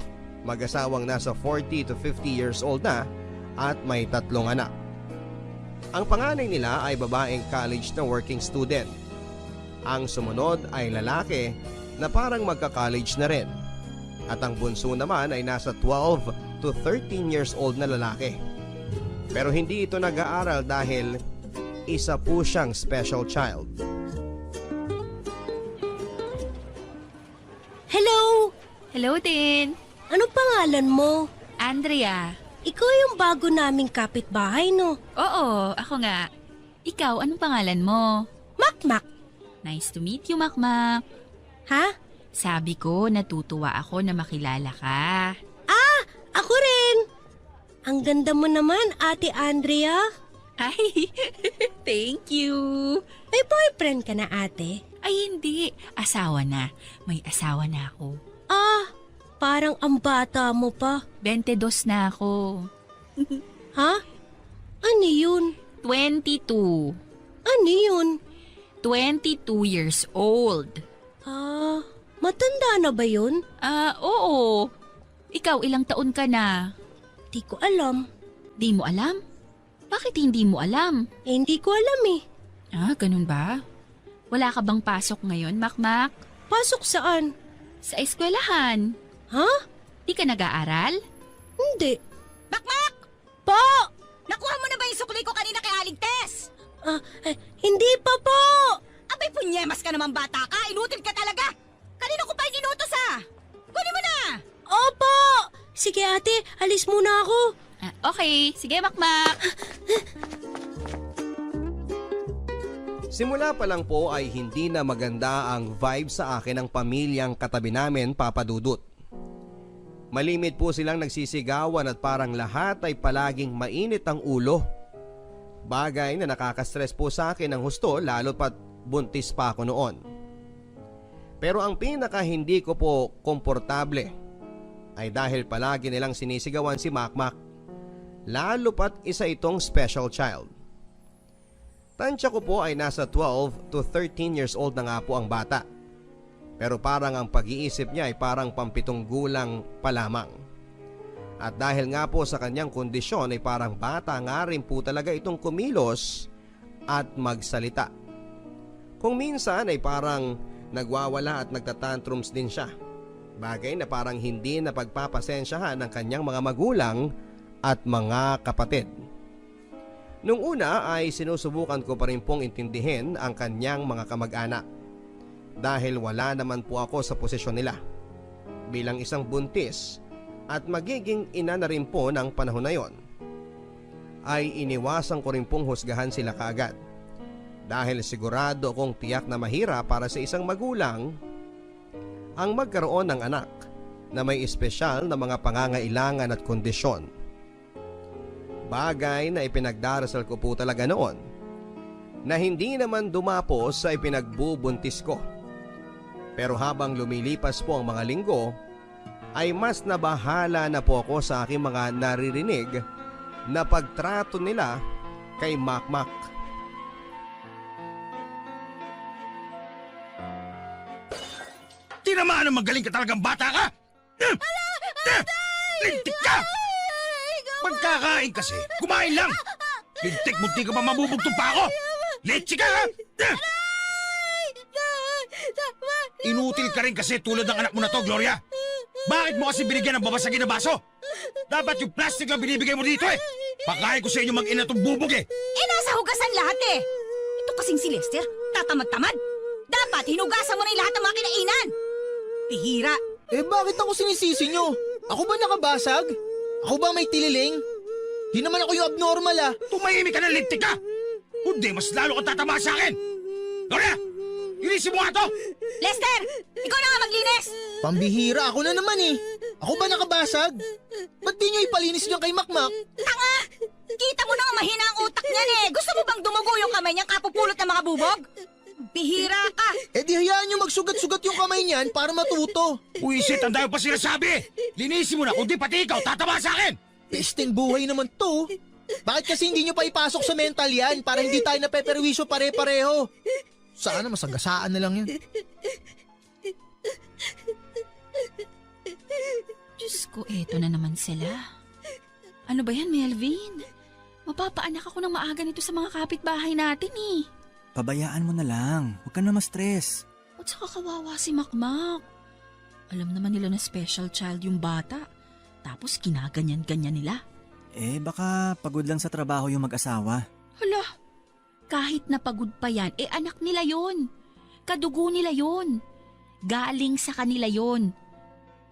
mag-asawang nasa 40 to 50 years old na at may 3 anak. Ang panganay nila ay babaeng college na working student. Ang sumunod ay lalaki na parang magka-college na rin. At ang bunso naman ay nasa 12 to 13 years old na lalaki. Pero hindi ito nag-aaral dahil isa po siyang special child. Hello! Hello din. Anong pangalan mo? Andrea. Ikaw yung bago naming kapitbahay, no? Oo, ako nga. Ikaw, anong pangalan mo? Makmak. Nice to meet you, Makmak. Ha? Sabi ko, natutuwa ako na makilala ka. Ako rin! Ang ganda mo naman, Ate Andrea. Ay, thank you. May boyfriend ka na, ate? Ay, hindi. Asawa na. May asawa na ako. Parang ang bata mo pa. 22 na ako. Ha? Ano yun? 22. Ano yun? 22 years old. Matanda na ba yun? Oo. Ikaw, ilang taon ka na? Di ko alam. Di mo alam? Bakit hindi mo alam? Hindi ko alam eh. Ganun ba? Wala ka bang pasok ngayon, Makmak? Pasok saan? Sa eskwelahan. Ha? Di ka nag-aaral? Hindi. Makmak! Po! Nakuha mo na ba yung sukli ko kanina kay Aling Tess? Hindi pa po! Abay, punyemas ka naman bata ka. Inutil ka talaga. Kanina ko pa inutos Kunin mo na! Opo! Sige ate, alis muna ako. Okay, sige Makmak. Simula pa lang po ay hindi na maganda ang vibe sa akin ng pamilyang katabi namin, Papa Dudut. Malimit po silang nagsisigawan at parang lahat ay palaging mainit ang ulo. Bagay na nakaka-stress po sa akin ng husto lalo pat buntis pa ako noon. Pero ang pinaka hindi ko po komportable ay dahil palagi nilang sinisigawan si Makmak. Lalo pat isa itong special child. Tansya ko po ay nasa 12 to 13 years old na nga po ang bata. Pero parang ang pag-iisip niya ay parang pampitong gulang pa lamang. At dahil nga po sa kanyang kondisyon ay parang bata nga rin po talaga itong kumilos at magsalita. Kung minsan ay parang nagwawala at nagtatantrums din siya. Bagay na parang hindi na pagpapasensyahan ng kanyang mga magulang at mga kapatid. Nung una ay sinusubukan ko pa rin pong intindihin ang kanyang mga kamag-anak. Dahil wala naman po ako sa posisyon nila. Bilang isang buntis at magiging ina na rin po ng panahon na yon, ay iniwasan ko rin pong husgahan sila kaagad. Dahil sigurado kong tiyak na mahirap para sa isang magulang ang magkaroon ng anak na may espesyal na mga pangangailangan at kondisyon. Bagay na ipinagdarasal ko po talaga noon na hindi naman dumapos sa ipinagbubuntis ko. Pero habang lumilipas po ang mga linggo, ay mas nabahala na po ako sa aking mga naririnig na pagtrato nila kay Makmak. Tinamaan ang magaling ka talagang bata ka! Lintik ka! Pagkakain kasi, kumain lang! Lintik mo, di ka pa mabubugtong pa ako! Leche ka ha! Inutil ka rin kasi tulad ng anak mo na to, Gloria! Bakit mo kasi binigyan ng babasagin na baso? Dapat yung plastic lang binibigay mo dito eh! Pakain ko sa inyo mag-ina tong bubog eh! Nasa hugasan lahat eh! Ito kasing si Lester, tatamad-tamad. Dapat hinugasan mo na yung lahat ng mga kinainan. Pihira. Bakit ako sinisisi nyo? Ako ba nakabasag? Ako ba may tililing? Di naman ako yung abnormal ah. Tumahimik ka ng lintik ka! Kundi mas lalo kang tatama sa akin! Gloria! Ilisin mo nga to! Lester, ikaw na nga maglinis. Pambihira, ako na naman eh. Ako ba nakabasag? Ba't di nyo ipalinis niyan kay Makmak? Tanga! Kita mo na nga mahina ang utak niyan eh. Gusto mo bang dumugo yung kamay niyang kapupulot ng mga bubog? Bihira ka! Di hayaan nyo magsugat-sugat yung kamay niyan para matuto. Uisit, ang dahil pa sinasabi! Linisin mo na, kundi pati ikaw, tatama sa akin! Pesting buhay naman to. Bakit kasi hindi nyo pa ipasok sa mental yan para hindi tayo napeperwisyo pare-pareho? Sana masagasaan na lang yan. Diyos ko, eto na naman sila. Ano ba yan, Melvin? Mapapaanak ako ng maaga nito sa mga kapitbahay natin eh. Pabayaan mo na lang. Huwag ka na ma-stress. At saka kawawa si Makmak. Alam naman nila na special child yung bata. Tapos kinaganyan-ganyan nila. Baka pagod lang sa trabaho yung mag-asawa. Hala, kahit napagod pa yan, anak nila yon. Kadugo nila yon. Galing sa kanila yon.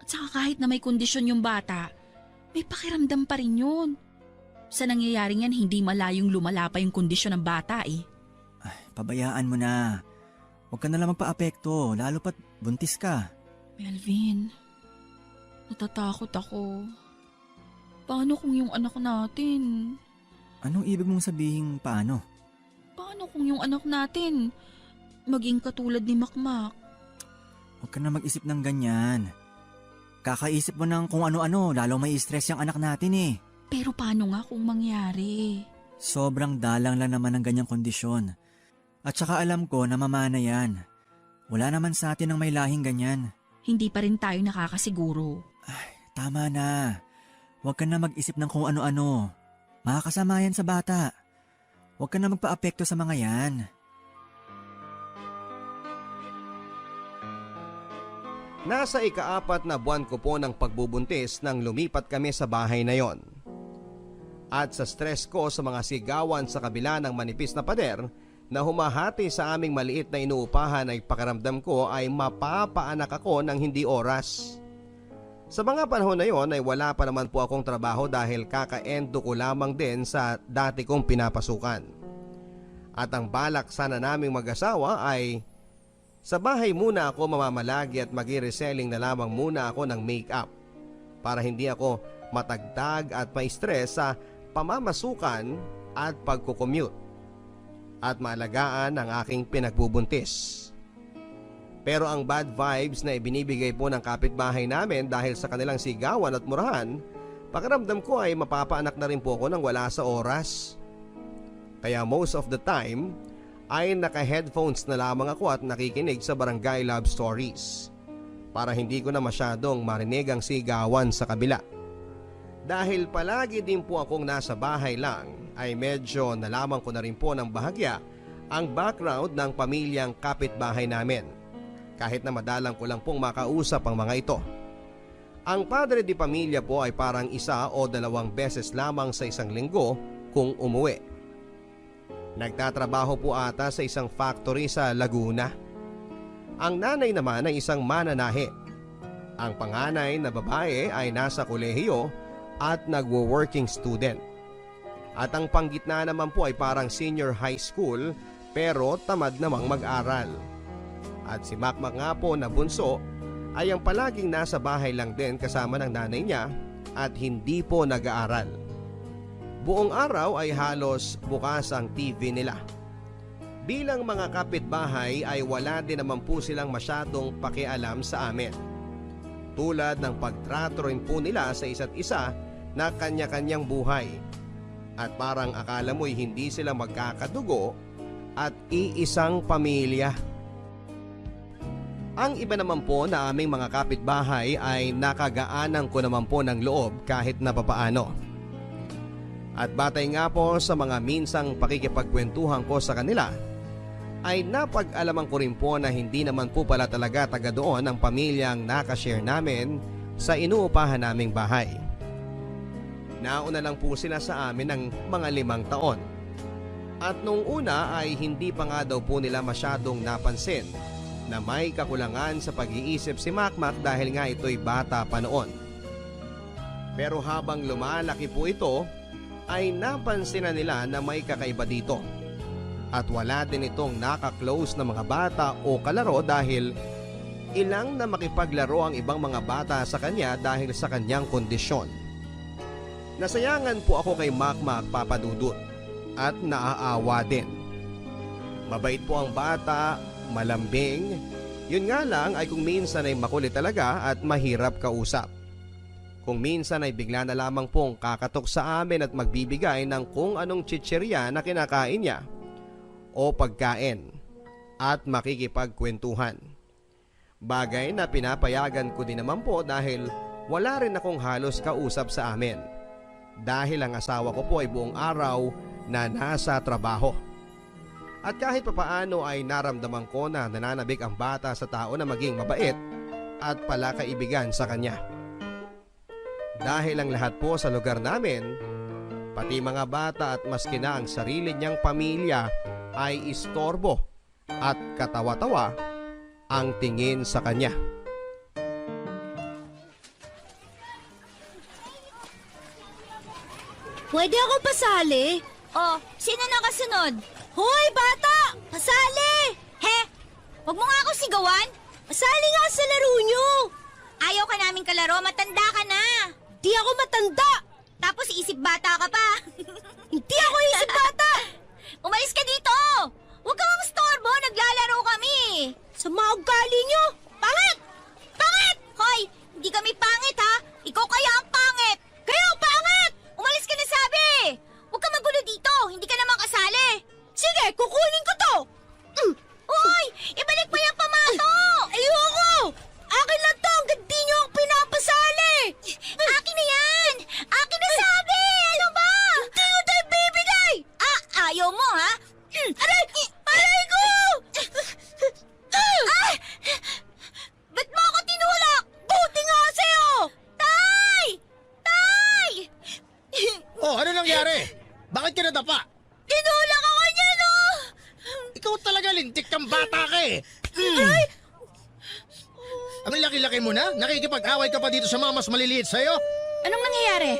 At saka kahit na may kondisyon yung bata, may pakiramdam pa rin yun. Sa nangyayaring yan, hindi malayong lumala pa yung kondisyon ng bata eh. Pabayaan mo na. Huwag ka na lang magpa-apekto, lalo pat buntis ka. Melvin, natatakot ako. Paano kung yung anak natin? Anong ibig mong sabihin paano? Paano kung yung anak natin maging katulad ni Makmak? Huwag ka na mag-isip ng ganyan. Kakaisip mo ng kung ano-ano, lalo may stress yung anak natin eh. Pero paano nga kung mangyari? Sobrang dalang lang naman ng ganyang kondisyon. At saka alam ko na mamana yan. Wala naman sa atin ang may lahing ganyan. Hindi pa rin tayo nakakasiguro. Tama na. Huwag ka na mag-isip ng kung ano-ano. Makakasama yan sa bata. Huwag ka na magpa-apekto sa mga yan. Nasa ika-4 na buwan ko po ng pagbubuntis nang lumipat kami sa bahay na yon. At sa stress ko sa mga sigawan sa kabila ng manipis na pader na humahati sa aming maliit na inuupahan ay pakiramdam ko ay mapapaanak ako ng hindi oras. Sa mga panahon na yon ay wala pa naman po akong trabaho dahil kaka-endo ko lamang din sa dati kong pinapasukan. At ang balak sana naming mag-asawa ay sa bahay muna ako mamamalagi at mag-reselling na lamang muna ako ng make-up para hindi ako matagtag at ma-stress sa pamamasukan at pagkukommute at maalagaan ang aking pinagbubuntis. Pero ang bad vibes na ibinibigay po ng kapitbahay namin dahil sa kanilang sigawan at murahan, pakiramdam ko ay mapapaanak na rin po ako nang wala sa oras. Kaya most of the time ay naka-headphones na lamang ako at nakikinig sa Barangay Love Stories para hindi ko na masyadong marinig ang sigawan sa kabila. Dahil palagi din po akong nasa bahay lang ay medyo nalaman ko na rin po ng bahagya ang background ng pamilyang kapitbahay namin. Kahit na madalang ko lang pong makausap ang mga ito. Ang padre di pamilya po ay parang 1 o 2 beses lamang sa isang linggo kung umuwi. Nagtatrabaho po ata sa isang factory sa Laguna. Ang nanay naman ay isang mananahe. Ang panganay na babae ay nasa kolehiyo at nagwo-working student. At ang panggitna naman po ay parang senior high school pero tamad namang mag-aral. At si Makmak nga po na bunso ay ang palaging nasa bahay lang din kasama ng nanay niya at hindi po nag-aaral. Buong araw ay halos bukas ang TV nila. Bilang mga kapitbahay ay wala din naman po silang masyadong pakialam sa amin. Tulad ng pagtrato rin po nila sa isa't isa na kanya-kanyang buhay. At parang akala mo'y hindi sila magkakadugo at iisang pamilya. Ang iba naman po na aming mga kapitbahay ay nakagaanan ko naman po ng loob kahit na papaano. At batay nga po sa mga minsang pakikipagkwentuhan ko sa kanila, ay napag-alaman ko rin po na hindi naman po pala talaga taga doon ang pamilyang nakashare namin sa inuupahan naming bahay. Nauna lang po sila sa amin ng mga 5 taon. At nung una ay hindi pa nga daw po nila masyadong napansin na may kakulangan sa pag-iisip si Makmak dahil nga ito'y bata pa noon. Pero habang lumalaki po ito, ay napansin na nila na may kakaiba dito. At wala din itong nakaklose na mga bata o kalaro dahil ilang na makipaglaro ang ibang mga bata sa kanya dahil sa kanyang kondisyon. Nasayangan po ako kay Makmak, Papa Dudut, at naaawa din. Mabait po ang bata, malambing. Yun nga lang ay kung minsan ay makulit talaga at mahirap kausap. Kung minsan ay bigla na lamang pong kakatok sa amin at magbibigay ng kung anong chichirya na kinakain niya o pagkain at makikipagkwentuhan. Bagay na pinapayagan ko din naman po dahil wala rin akong halos kausap sa amin. Dahil ang asawa ko po ay buong araw na nasa trabaho. At kahit papaano ay naramdaman ko na nananabik ang bata sa tao na maging mabait at palakaibigan sa kanya. Dahil ang lahat po sa lugar namin, pati mga bata at maski na ang sarili niyang pamilya ay istorbo at katawa-tawa ang tingin sa kanya. Pwede ako pasali? Oh, sino nakasunod? Hoy, bata! Pasali! He? Huwag mo nga ako sigawan. Pasali nga sa laro nyo! Ayaw ka naming kalaro, matanda ka na. Di ako matanda! Tapos isip bata ka pa. Hindi ako isip bata! Umalis ka dito! Huwag kang mastorbo, naglalaro kami. Sa mga ugali nyo! Pangit! Pangit! Hoy, hindi kami pangit ha. Ikaw kaya ang pangit. Kayo ang pangit! Umalis ka na sabi! Huwag ka magulo dito, hindi ka naman kasali. Sige, kukunin ko to! Uy! Ibalik mo yung pamato! Ayoko! Akin lang to hanggang di nyo ako pinapasali! Akin na yan! Akin na sabi! Ano ba? Hindi nyo tayo bibigay! Ayaw mo ha? Aray! Aray ko! Ba't mo ako tinulak? Buti nga sa'yo! Tay! Tay! Oh, ano nangyari? Bakit ka nadapa? Tinulak ako niya, no! Ikaw talaga lintik kang bata ka eh. Aray! Ang laki-laki mo na? Nakikipag-away ka pa dito sa mga mas maliliit sa'yo? Anong nangyayari?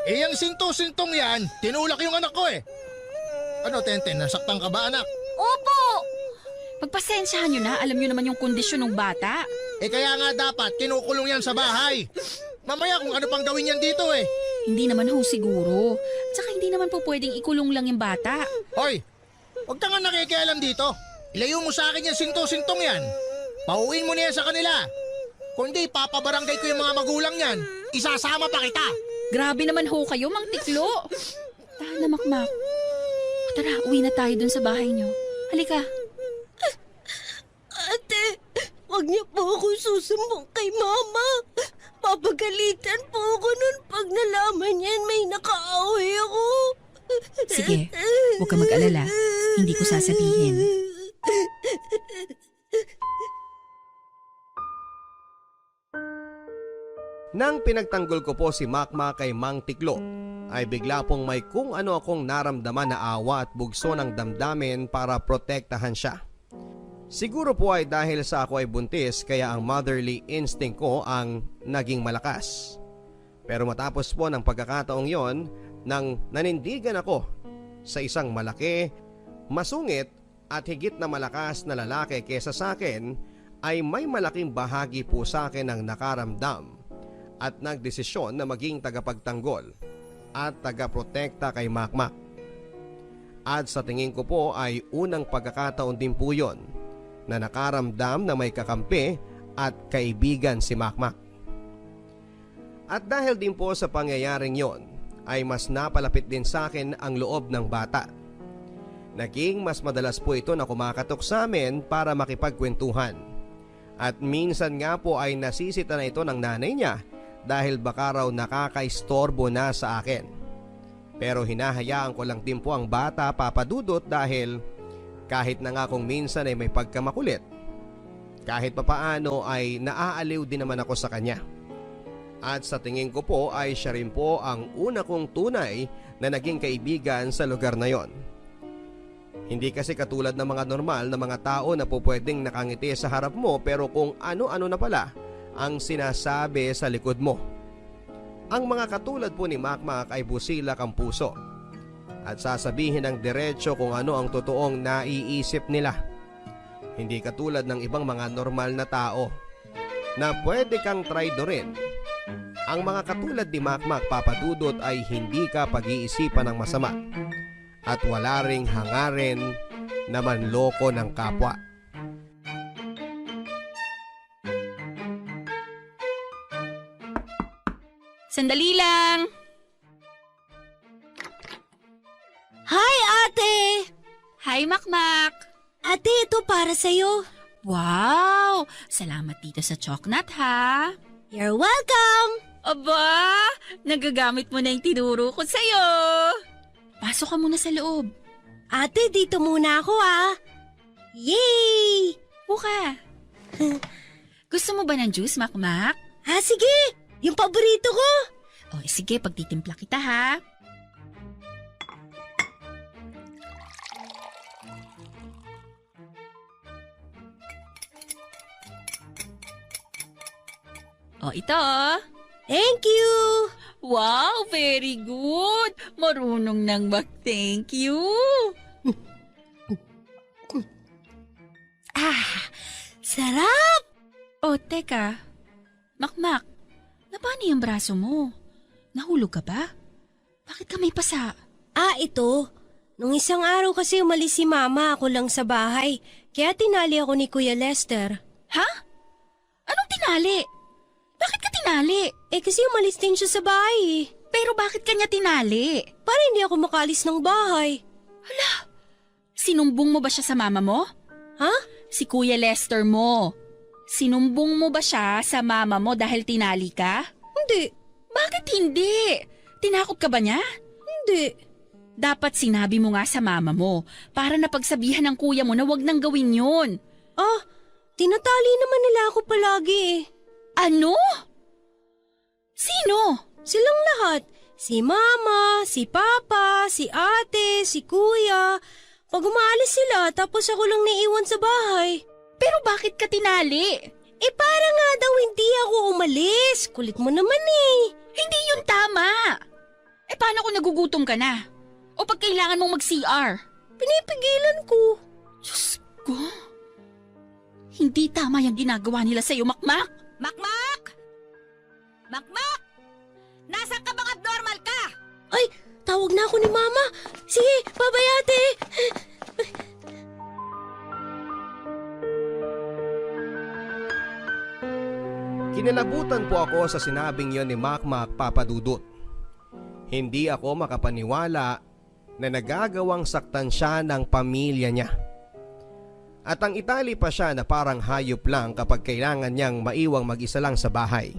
Eh, yung sinto-sintong yan, tinulak yung anak ko eh. Ano, Tenten, nasaktan ka ba, anak? Opo! Pagpasensyahan nyo na, alam nyo naman yung kondisyon ng bata. Eh, kaya nga dapat, kinukulong yan sa bahay. Mamaya kung ano pang gawin yan dito eh. Hindi naman ho siguro. Tsaka hindi naman po pwedeng ikulong lang yung bata. Hoy, huwag ka nga nakikialam dito. Ilayo mo sa akin yung sinto-sintong yan. Pauwiin mo na yan sa kanila. Kundi papabarangay ko yung mga magulang yan. Isasama pa kita. Grabe naman ho kayo, Mang Tiklo. Tahan na, Makmak. Tara, uwi na tayo dun sa bahay nyo. Halika. Ate, wag niyo po ako susumbong kay Mama. Papagalitan po ako nun pag nalaman niyan may nakaaway ako. Sige, huwag ka mag-alala. Hindi ko sasabihin. Nang pinagtanggol ko po si Makma kay Mang Tiklo, ay bigla pong may kung ano akong naramdaman na awa at bugso ng damdamin para protektahan siya. Siguro po ay dahil sa ako ay buntis kaya ang motherly instinct ko ang naging malakas. Pero matapos po ng pagkakataong yon, nang nanindigan ako sa isang malaki, masungit at higit na malakas na lalaki kesa sa akin, ay may malaking bahagi po sa akin ang nakaramdam at nagdesisyon na maging tagapagtanggol at tagaprotekta kay Makmak. At sa tingin ko po ay unang pagkakataon din po yon na nakaramdam na may kakampi at kaibigan si Makmak. At dahil din po sa pangyayaring yon, ay mas napalapit din sa akin ang loob ng bata. Naging mas madalas po ito na kumakatok sa amin para makipagkwentuhan. At minsan nga po ay nasisita na ito ng nanay niya dahil baka raw nakakaistorbo na sa akin. Pero hinahayaan ko lang din po ang bata, Papa Dudut, dahil kahit na nga kung minsan ay may pagkamakulit, kahit papaano ay naaaliw din naman ako sa kanya. At sa tingin ko po ay siya rin po ang una kong tunay na naging kaibigan sa lugar na yon. Hindi kasi katulad ng mga normal na mga tao na po pwedeng nakangiti sa harap mo pero kung ano-ano na pala ang sinasabi sa likod mo. Ang mga katulad po ni Makmak ay busilak ang puso at sasabihin ng diretso kung ano ang totoong naiisip nila. Hindi katulad ng ibang mga normal na tao na pwede kang traidorin. Ang mga katulad ni Makmak, Papa Dudut, ay hindi ka pag-iisipan ng masama at wala ring hangarin na manloko ng kapwa. Sandali lang! Hi, Ate! Hi, Makmak! Ate, ito para sa'yo. Wow! Salamat dito sa choknat, ha? You're welcome! Aba! Nagagamit mo na yung tinuro ko sa'yo! Pasok ka muna sa loob. Ate, dito muna ako, ah. Yay! Buka! Gusto mo ba ng juice, Makmak? Sige! Yung paborito ko! O, sige, pagtitimpla kita, ha? O, ito. Thank you! Wow, very good! Marunong nang mag-thank you! Sarap! O, teka. Makmak, paano yung braso mo? Nahulog ka ba? Bakit ka may pasa? Ito. Nung isang araw kasi umalis si Mama, ako lang sa bahay. Kaya tinali ako ni Kuya Lester. Ha? Anong tinali? Bakit ka tinali? Kasi umalis din siya sa bahay. Pero bakit kanya tinali? Para hindi ako makalis ng bahay. Hala, sinumbong mo ba siya sa mama mo? Ha? Si Kuya Lester mo. Sinumbong mo ba siya sa mama mo dahil tinali ka? Hindi. Bakit hindi? Tinakot ka ba niya? Hindi. Dapat sinabi mo nga sa mama mo para napagsabihan ng kuya mo na wag nang gawin yun. Tinatali naman nila ako palagi eh. Ano? Sino? Silang lahat. Si Mama, si Papa, si Ate, si Kuya. Pag umaalis sila, tapos ako lang naiwan sa bahay. Pero bakit ka tinali? Para nga daw hindi ako umalis. Kulit mo naman eh. Hindi yun tama. Paano kung nagugutom ka na? O pag kailangan mong mag-CR? Pinipigilan ko. Diyos ko. Hindi tama yung ginagawa nila sa'yo, Makmak. Makmak! Makmak! Nasaan ka bang abnormal ka? Ay, tawag na ako ni Mama. Sige, bye-bye ate. Kinalabutan po ako sa sinabing yon ni Makmak, Papa Dudut. Hindi ako makapaniwala na nagagawang saktan siya ng pamilya niya. At ang itali pa siya na parang hayop lang kapag kailangan niyang maiwang mag-isa lang sa bahay.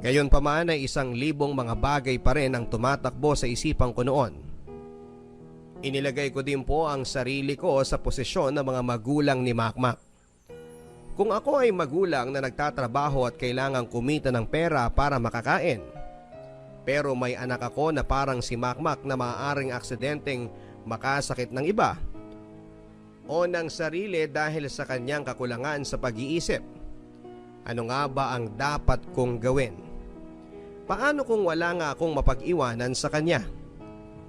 Gayon pa man ay 1,000 mga bagay pa rin ang tumatakbo sa isipan ko noon. Inilagay ko din po ang sarili ko sa posisyon ng mga magulang ni Makmak. Kung ako ay magulang na nagtatrabaho at kailangang kumita ng pera para makakain, pero may anak ako na parang si Makmak na maaaring aksidenteng makasakit ng iba o ng sarili dahil sa kanyang kakulangan sa pag-iisip, ano nga ba ang dapat kong gawin? Paano kung wala nga akong mapag-iwanan sa kanya?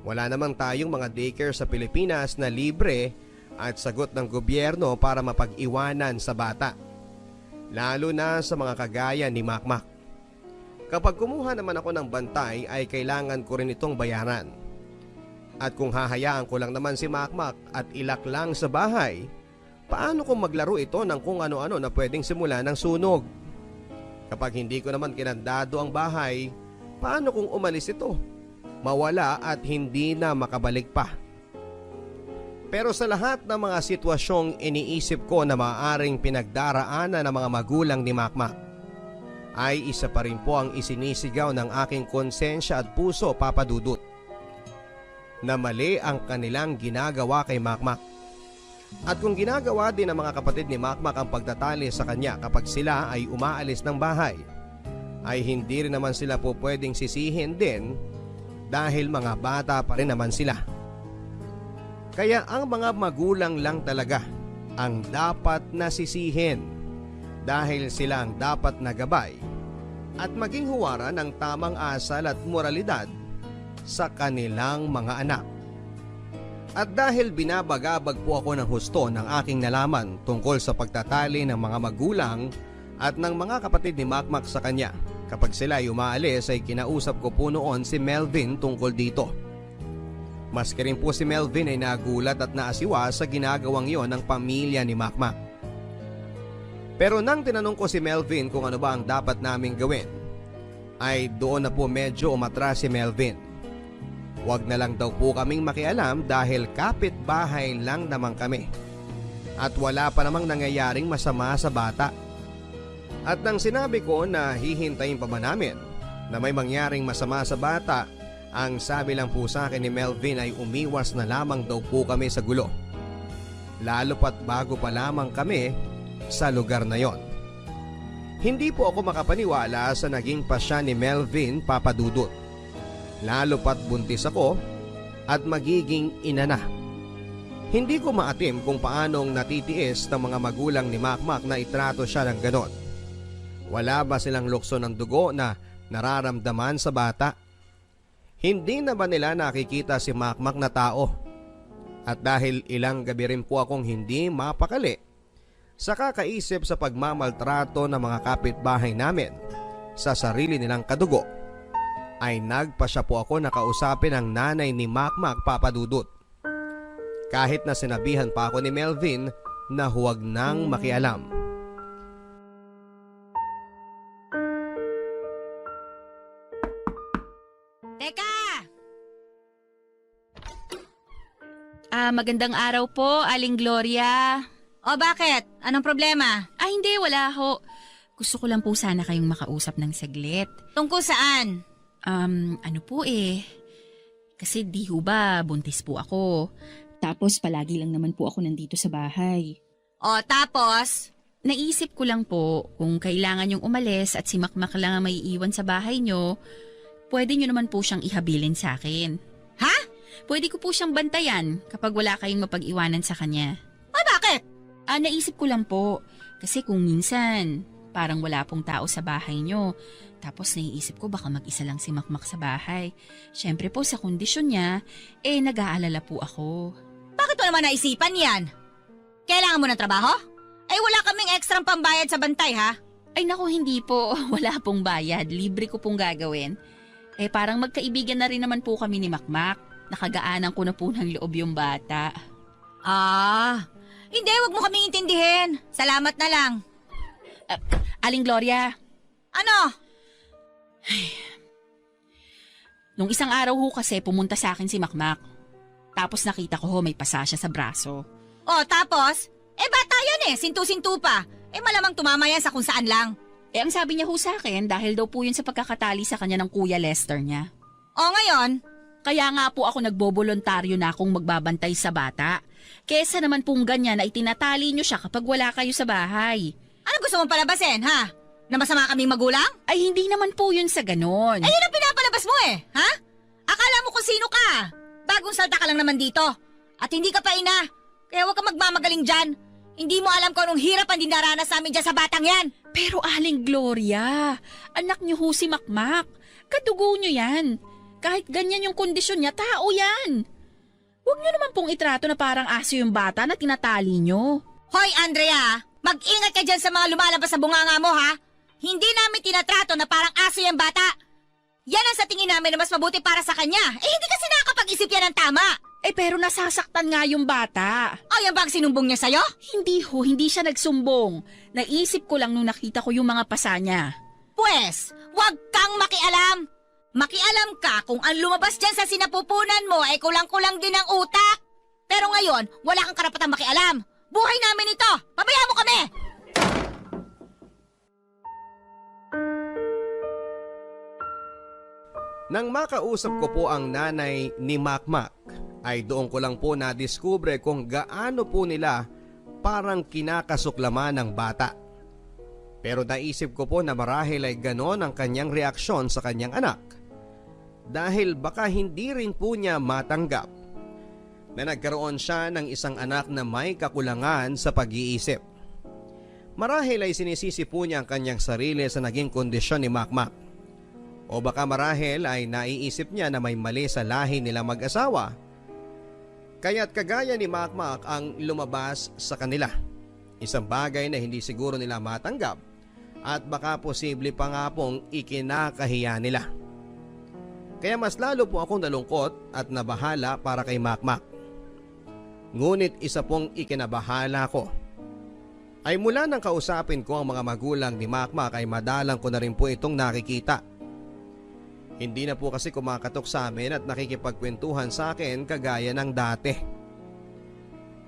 Wala namang tayong mga daycare sa Pilipinas na libre at sagot ng gobyerno para mapag-iwanan sa bata. Lalo na sa mga kagaya ni Makmak. Kapag kumuha naman ako ng bantay ay kailangan ko rin itong bayaran. At kung hahayaan ko lang naman si Makmak at ilak lang sa bahay, paano kung maglaro ito ng kung ano-ano na pwedeng simula ng sunog? Kapag hindi ko naman kinandado ang bahay, paano kung umalis ito? Mawala at hindi na makabalik pa. Pero sa lahat ng mga sitwasyong iniisip ko na maaaring pinagdaraanan ng mga magulang ni Makmak, ay isa pa rin po ang isinisigaw ng aking konsensya at puso, Papa Dudut, na mali ang kanilang ginagawa kay Makmak. At kung ginagawa din ng mga kapatid ni Makmak ang pagtatali sa kanya kapag sila ay umaalis ng bahay, ay hindi rin naman sila po pwedeng sisihin din dahil mga bata pa rin naman sila. Kaya ang mga magulang lang talaga ang dapat nasisihin dahil sila ang dapat na gabay at maging huwaran ng tamang asal at moralidad sa kanilang mga anak. At dahil binabagabag po ako ng husto ng aking nalaman tungkol sa pagtatali ng mga magulang at ng mga kapatid ni Makmak sa kanya, kapag sila ay umaalis ay kinausap ko po noon si Melvin tungkol dito. Maski rin po si Melvin ay nagulat at naasiwa sa ginagawang yon ng pamilya ni Makmak. Pero nang tinanong ko si Melvin kung ano ba ang dapat naming gawin, ay doon na po medyo umatras si Melvin. Huwag na lang daw po kaming makialam dahil kapitbahay lang naman kami. At wala pa namang nangyayaring masama sa bata. At nang sinabi ko na hihintayin pa ba namin na may mangyaring masama sa bata, ang sabi lang po sa akin ni Melvin ay umiwas na lamang daw po kami sa gulo. Lalo pat bago pa lamang kami sa lugar na yon. Hindi po ako makapaniwala sa naging pasya ni Melvin, Papa Dudut. Lalo pat buntis ako at magiging ina na. Hindi ko maatim kung paanong natitiis ng mga magulang ni Makmak na itrato siya ng ganon. Wala ba silang lukso ng dugo na nararamdaman sa bata? Hindi na ba nila nakikita si Makmak na tao? At dahil ilang gabi rin po akong hindi mapakali sa kakaisip sa pagmamaltrato ng mga kapitbahay namin sa sarili nilang kadugo, ay nagpasya po ako na kausapin ang nanay ni Makmak, Papa Dudut. Kahit na sinabihan pa ako ni Melvin na huwag nang makialam. Teka! Magandang araw po, Aling Gloria. O bakit? Anong problema? Hindi, wala ho. Gusto ko lang po sana kayong makausap ng saglit. Tungkol saan? Ano po kasi di ho ba buntis po ako. Tapos palagi lang naman po ako nandito sa bahay. O tapos? Naisip ko lang po kung kailangan yung umalis at si Makmak lang ang may iwan sa bahay nyo, pwede nyo naman po siyang ihabilin sa akin. Ha? Pwede ko po siyang bantayan kapag wala kayong mapag-iwanan sa kanya. O bakit? Naisip ko lang po. Kasi kung minsan, parang wala pong tao sa bahay nyo. Tapos naiisip ko baka mag-isa lang si Makmak sa bahay. Siyempre po sa kondisyon niya, nag-aalala po ako. Bakit mo naman naisipan yan? Kailangan mo ng trabaho? Ay wala kaming ekstrang pambayad sa bantay ha? Ay naku, hindi po. Wala pong bayad. Libre ko pong gagawin. Parang magkaibigan na rin naman po kami ni Makmak. Nakagaanan ko na po ng loob yung bata. Hindi, wag mo kaming intindihin. Salamat na lang. Aling Gloria. Ano? Nung isang araw ho kasi pumunta sa akin si Makmak. Tapos nakita ko may pasa siya sa braso. Tapos? Bata yan sintu-sintu pa. Malamang tumama yan sa kung saan lang. Ang sabi niya ho sa akin dahil daw po yun sa pagkakatali sa kanya ng Kuya Lester niya. Ngayon? Kaya nga po ako nagbobolontaryo na akong magbabantay sa bata. Kesa naman pong ganyan na itinatali niyo siya kapag wala kayo sa bahay. Ano gusto mong palabasin, ha? Na masama kaming magulang? Ay hindi naman po yun sa ganon. Yun ang pinapalabas mo ha? Akala mo kung sino ka? Bagong salta ka lang naman dito. At hindi ka pa ina. Kaya huwag ka magmamagaling dyan. Hindi mo alam kung anong hirap ang dinaranas namin dyan sa batang yan. Pero Aling Gloria, anak niyo ho si Makmak. Kadugo niyo yan. Kahit ganyan yung kondisyon niya, tao yan. Huwag niyo naman pong itrato na parang aso yung bata na tinatali niyo. Hoy Andrea, mag-ingat ka dyan sa mga lumalabas sa bunganga mo ha. Hindi namin tinatrato na parang aso yung bata. Yan ang sa tingin namin na mas mabuti para sa kanya. Hindi kasi nakakapag-isip yan ng tama. Pero nasasaktan nga yung bata. Yan ba ang sinumbong niya sa'yo? Hindi ho, hindi siya nagsumbong. Naisip ko lang nung nakita ko yung mga pasa niya. Pwes, wag kang makialam. Makialam ka kung ang lumabas dyan sa sinapupunan mo ay kulang-kulang din ang utak. Pero ngayon, wala kang karapatang makialam. Buhay namin ito. Pabayaan mo kami. Nang makausap ko po ang nanay ni Makmak, ay doon ko lang po nadiskubre kung gaano po nila parang kinakasuklaman ng bata. Pero naisip ko po na marahil ay ganon ang kanyang reaksyon sa kanyang anak. Dahil baka hindi rin po niya matanggap na nagkaroon siya ng isang anak na may kakulangan sa pag-iisip. Marahil ay sinisisi po niya ang kanyang sarili sa naging kondisyon ni Makmak. O baka marahil ay naiisip niya na may mali sa lahi nila mag-asawa. Kaya't kagaya ni Makmak ang lumabas sa kanila. Isang bagay na hindi siguro nila matanggap at baka posible pa nga pong ikinakahiya nila. Kaya mas lalo po akong nalungkot at nabahala para kay Makmak. Ngunit isa pong ikinabahala ko ay mula nang kausapin ko ang mga magulang ni Makmak ay madalang ko na rin po itong nakikita. Hindi na po kasi kumakatok sa amin at nakikipagkwentuhan sa akin kagaya ng dati.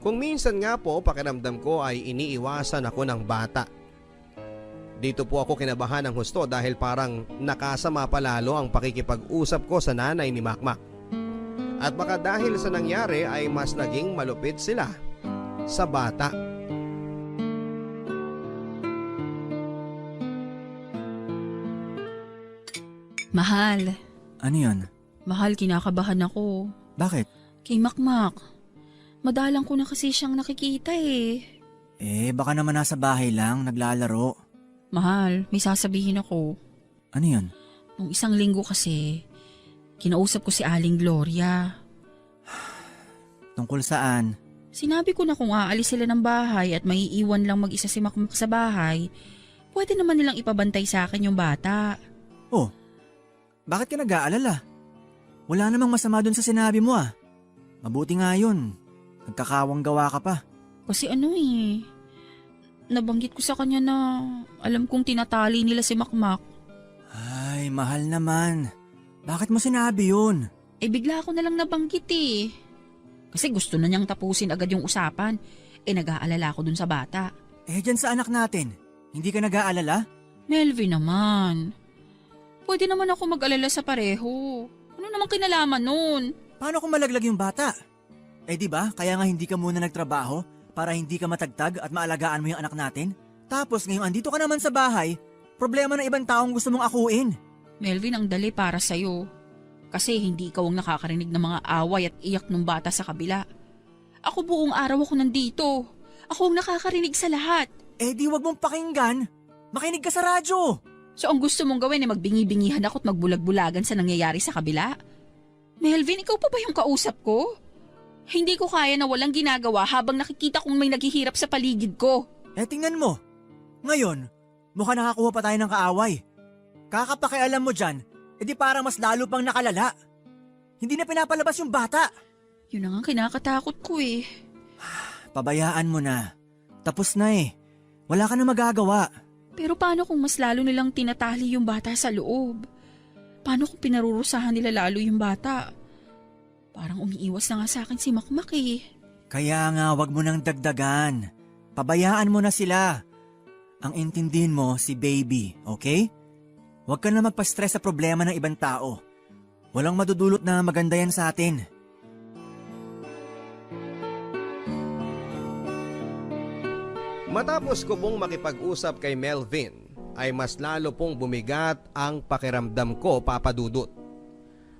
Kung minsan nga po pakiramdam ko ay iniiwasan ako ng bata. Dito po ako kinabahan ng husto dahil parang nakasama palalo ang pakikipag-usap ko sa nanay ni Makmak. At baka dahil sa nangyari ay mas naging malupit sila sa bata. Mahal. Ano yun? Mahal, kinakabahan ako. Bakit? Kay Makmak. Madalang ko na kasi siyang nakikita Baka naman nasa bahay lang, naglalaro. Mahal, may sasabihin ako. Ano yun? Nung isang linggo kasi, kinausap ko si Aling Gloria. Tungkol saan? Sinabi ko na kung aalis sila ng bahay at maiiwan lang mag-isa si Makmak sa bahay, pwede naman nilang ipabantay sa akin yung bata. Oh, bakit ka nag-aalala? Wala namang masama dun sa sinabi mo Mabuti nga yun. Nagkakawang gawa ka pa. Kasi nabanggit ko sa kanya na alam kong tinatali nila si Makmak. Ay, mahal naman. Bakit mo sinabi yun? Bigla ako na lang nabanggit Kasi gusto na niyang tapusin agad yung usapan. Nag-aalala ako dun sa bata. Dyan sa anak natin, hindi ka nag-aalala? Melvin naman. Pwede naman ako mag-alala sa pareho. Ano namang kinalaman nun? Paano kung malaglag yung bata? Di ba, kaya nga hindi ka muna nagtrabaho para hindi ka matagtag at maalagaan mo yung anak natin? Tapos ngayon andito ka naman sa bahay, problema ng ibang taong gusto mong akuin. Melvin, ang dali para sa'yo. Kasi hindi ikaw ang nakakarinig ng mga away at iyak ng bata sa kabila. Ako buong araw ako nandito. Ako ang nakakarinig sa lahat. Eh di wag mong pakinggan. Makinig ka sa radyo. So ang gusto mong gawin ay magbingi-bingihan ako at magbulag-bulagan sa nangyayari sa kabila? Melvin, ikaw pa ba yung kausap ko? Hindi ko kaya na walang ginagawa habang nakikita kong may naghihirap sa paligid ko. Eh tingnan mo. Ngayon, mukhang nakakuha pa tayo ng kaaway. Kakapakialam mo dyan, edi parang mas lalo pang nakalala. Hindi na pinapalabas yung bata. Yun ang kinakatakot ko eh. Pabayaan mo na. Tapos na eh. Wala ka na magagawa. Pero paano kung mas lalo nilang tinatali yung bata sa loob? Paano kung pinarurusahan nila lalo yung bata? Parang umiiwas na nga sa akin si Makmak eh. Kaya nga wag mo nang dagdagan. Pabayaan mo na sila. Ang intindihin mo si baby, okay? Huwag ka na magpa-stress sa problema ng ibang tao. Walang madudulot na maganda yan sa atin. Matapos ko pong makipag-usap kay Melvin, ay mas lalo pong bumigat ang pakiramdam ko, Papa Dudut.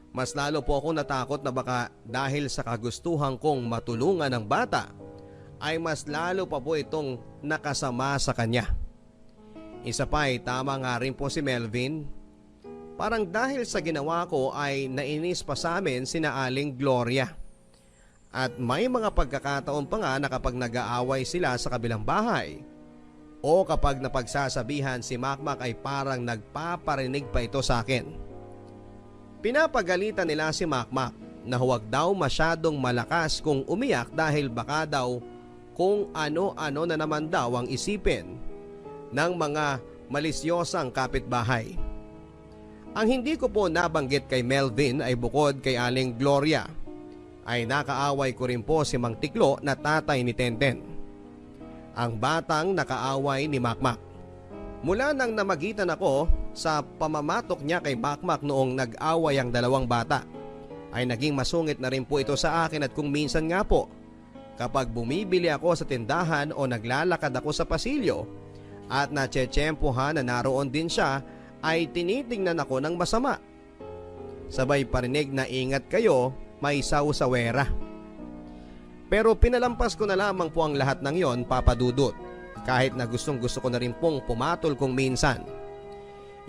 Mas lalo po ako natakot na baka dahil sa kagustuhan kong matulungan ng bata, ay mas lalo pa po itong nakasama sa kanya. Isa pa ay tama nga rin po si Melvin. Parang dahil sa ginawa ko ay nainis pa sa amin sina Aling Gloria. At may mga pagkakataon pa nga na kapag nag-aaway sila sa kabilang bahay o kapag napagsasabihan si Makmak ay parang nagpaparinig pa ito sa akin. Pinapagalitan nila si Makmak na huwag daw masyadong malakas kung umiyak dahil baka daw kung ano-ano na naman daw ang isipin ng mga malisyosang kapitbahay. Ang hindi ko po nabanggit kay Melvin ay bukod kay Aling Gloria, ay nakaaway ko rin po si Mang Tiklo na tatay ni Tenten, ang batang nakaaway ni Makmak. Mula nang namagitan ako sa pamamatok niya kay Makmak noong nag-away ang dalawang bata, ay naging masungit na rin po ito sa akin at kung minsan nga po, kapag bumibili ako sa tindahan o naglalakad ako sa pasilyo at natsetsempohan na naroon din siya, ay tinitingnan ako ng masama. Sabay parinig na ingat kayo, may sawsawera. Pero pinalampas ko na lamang po ang lahat ng yon, Papa Dudut, kahit na gustong gusto ko na rin pong pumatol kung minsan.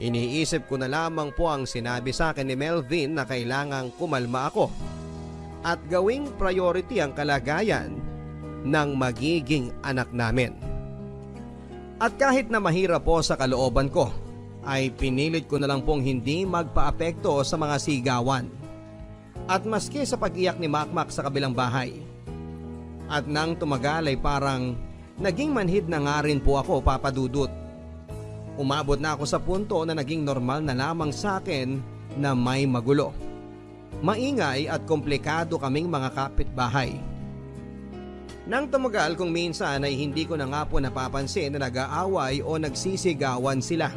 Iniisip ko na lamang po ang sinabi sa akin ni Melvin na kailangang kumalma ako at gawing priority ang kalagayan ng magiging anak namin. At kahit na mahirap po sa kalooban ko, ay pinilit ko na lang pong hindi magpaapekto sa mga sigawan. At maski sa pag-iyak ni Makmak sa kabilang bahay. At nang tumagal ay parang naging manhid na nga rin po ako, Papa Dudut. Umabot na ako sa punto na naging normal na lamang sa akin na may magulo, maingay at komplikado kaming mga kapitbahay. Nang tumagal kung minsan ay hindi ko na nga po napapansin na nag-aaway o nagsisigawan sila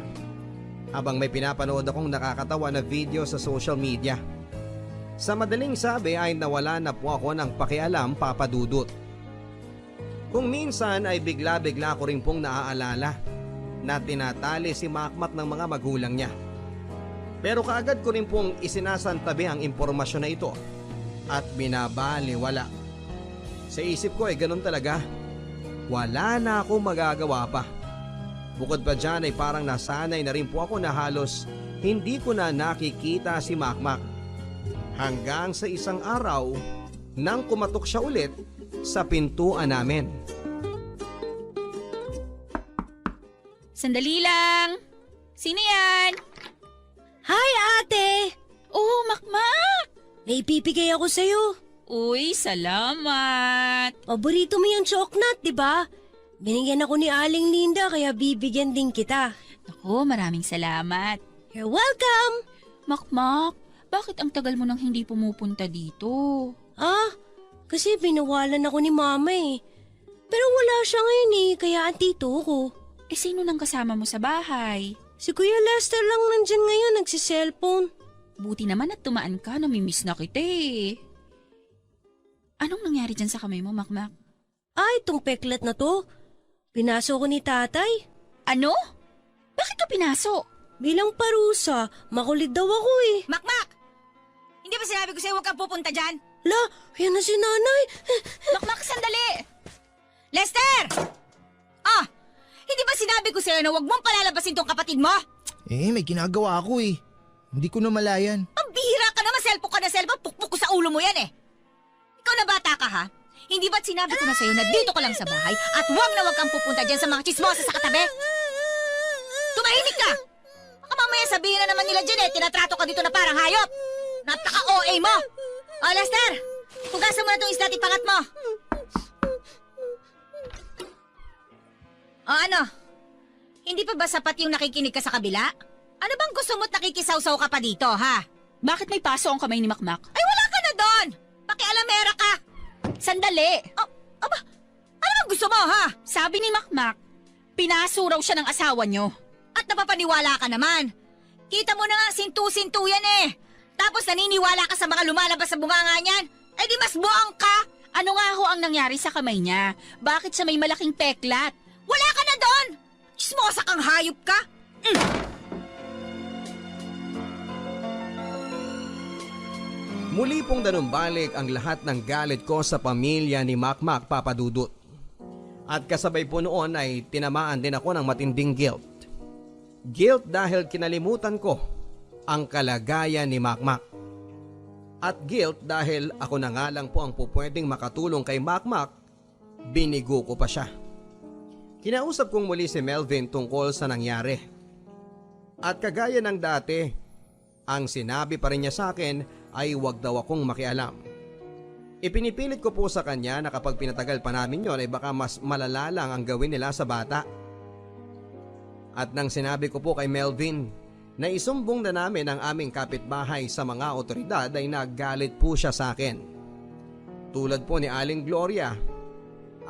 habang may pinapanood akong nakakatawa na video sa social media. Sa madaling sabi ay nawala na po ako ng pakialam, Papa Dudut. Kung minsan ay bigla-bigla ko rin pong naaalala na tinatali si Makmak ng mga magulang niya. Pero kaagad ko rin pong isinasantabi ang impormasyon na ito at binabaliwala. Sa isip ko ay ganun talaga. Wala na akong magagawa pa. Bukod pa dyan ay parang nasanay na rin po ako na halos hindi ko na nakikita si Makmak. Hanggang sa isang araw nang kumatok siya ulit sa pintuan namin. Sandali lang! Sino yan? Hi, ate! Oh, Makmak! May ipipigay ako sa'yo. Uy, salamat! Paborito mo yung choknat, di ba? Binigyan ako ni Aling Linda kaya bibigyan din kita. Naku, maraming salamat. You're welcome! Makmak, bakit ang tagal mo nang hindi pumupunta dito? Kasi binawalan ako ni Mama eh. Pero wala siya ngayon eh, kaya andito ko. Eh sino nang kasama mo sa bahay? Si Kuya Lester lang nandyan ngayon, nagsiselfone. Buti naman at tumaan ka, namimiss na kita eh. Anong nangyari dyan sa kamay mo, Makmak? Itong peklat na to. Pinaso ko ni tatay. Ano? Bakit ka pinaso? Bilang parusa, makulit daw ako eh. Makmak! Hindi ba sinabi ko sa'yo huwag kang pupunta dyan? La, yan na si nanay. Makmak, sandali! Lester! Ah, hindi ba sinabi ko sa'yo na huwag mong palalabasin tong kapatid mo? May ginagawa ako eh. Hindi ko na malayan. Pambihira ka naman, cellphone ka na cellphone, pukpuk ko sa ulo mo yan eh. Ikaw na bata ka ha? Hindi ba't sinabi ko na sa'yo na dito ka lang sa bahay at huwag na huwag kang pupunta dyan sa mga chismosa sa katabi? Tumahimik ka! Baka mamaya sabihin na naman nila dyan tinatrato ka dito na parang hayop. Napaka-OA mo! O Lester, hugasan mo na itong isda at ipangat mo. O ano? Hindi pa ba sapat yung nakikinig ka sa kabila? Ano bang gusto mo't nakikisaw-saw ka pa dito, ha? Bakit may paso ang kamay ni Makmak? Ay, wala ka na doon! Pakialamera ka! Sandali! Aba, ano bang gusto mo, ha? Sabi ni Makmak, pinaso raw siya ng asawa niyo. At napapaniwala ka naman. Kita mo na nga, sintu-sintu yan eh. Tapos naniniwala ka sa mga lumalabas sa bunganga niyan. Ay di mas buang ka! Ano nga ho ang nangyari sa kamay niya? Bakit siya may malaking peklat? Wala ka na doon! Chismosa kang hayop ka! Muli pong danumbalik ang lahat ng galit ko sa pamilya ni Makmak Papadudut. At kasabay po noon ay tinamaan din ako ng matinding guilt. Guilt dahil kinalimutan ko ang kalagayan ni Makmak. At guilt dahil ako na nga lang po ang pupwedeng makatulong kay Makmak, binigo ko pa siya. Kinausap kong muli si Melvin tungkol sa nangyari. At kagaya ng dati, ang sinabi pa rin niya sa akin ay huwag daw akong makialam. Ipinipilit ko po sa kanya na kapag pinatagal pa namin yon ay baka mas malala lang ang gawin nila sa bata. At nang sinabi ko po kay Melvin na isumbong na namin ang aming kapitbahay sa mga otoridad ay naggalit po siya sa akin. Tulad po ni Aling Gloria,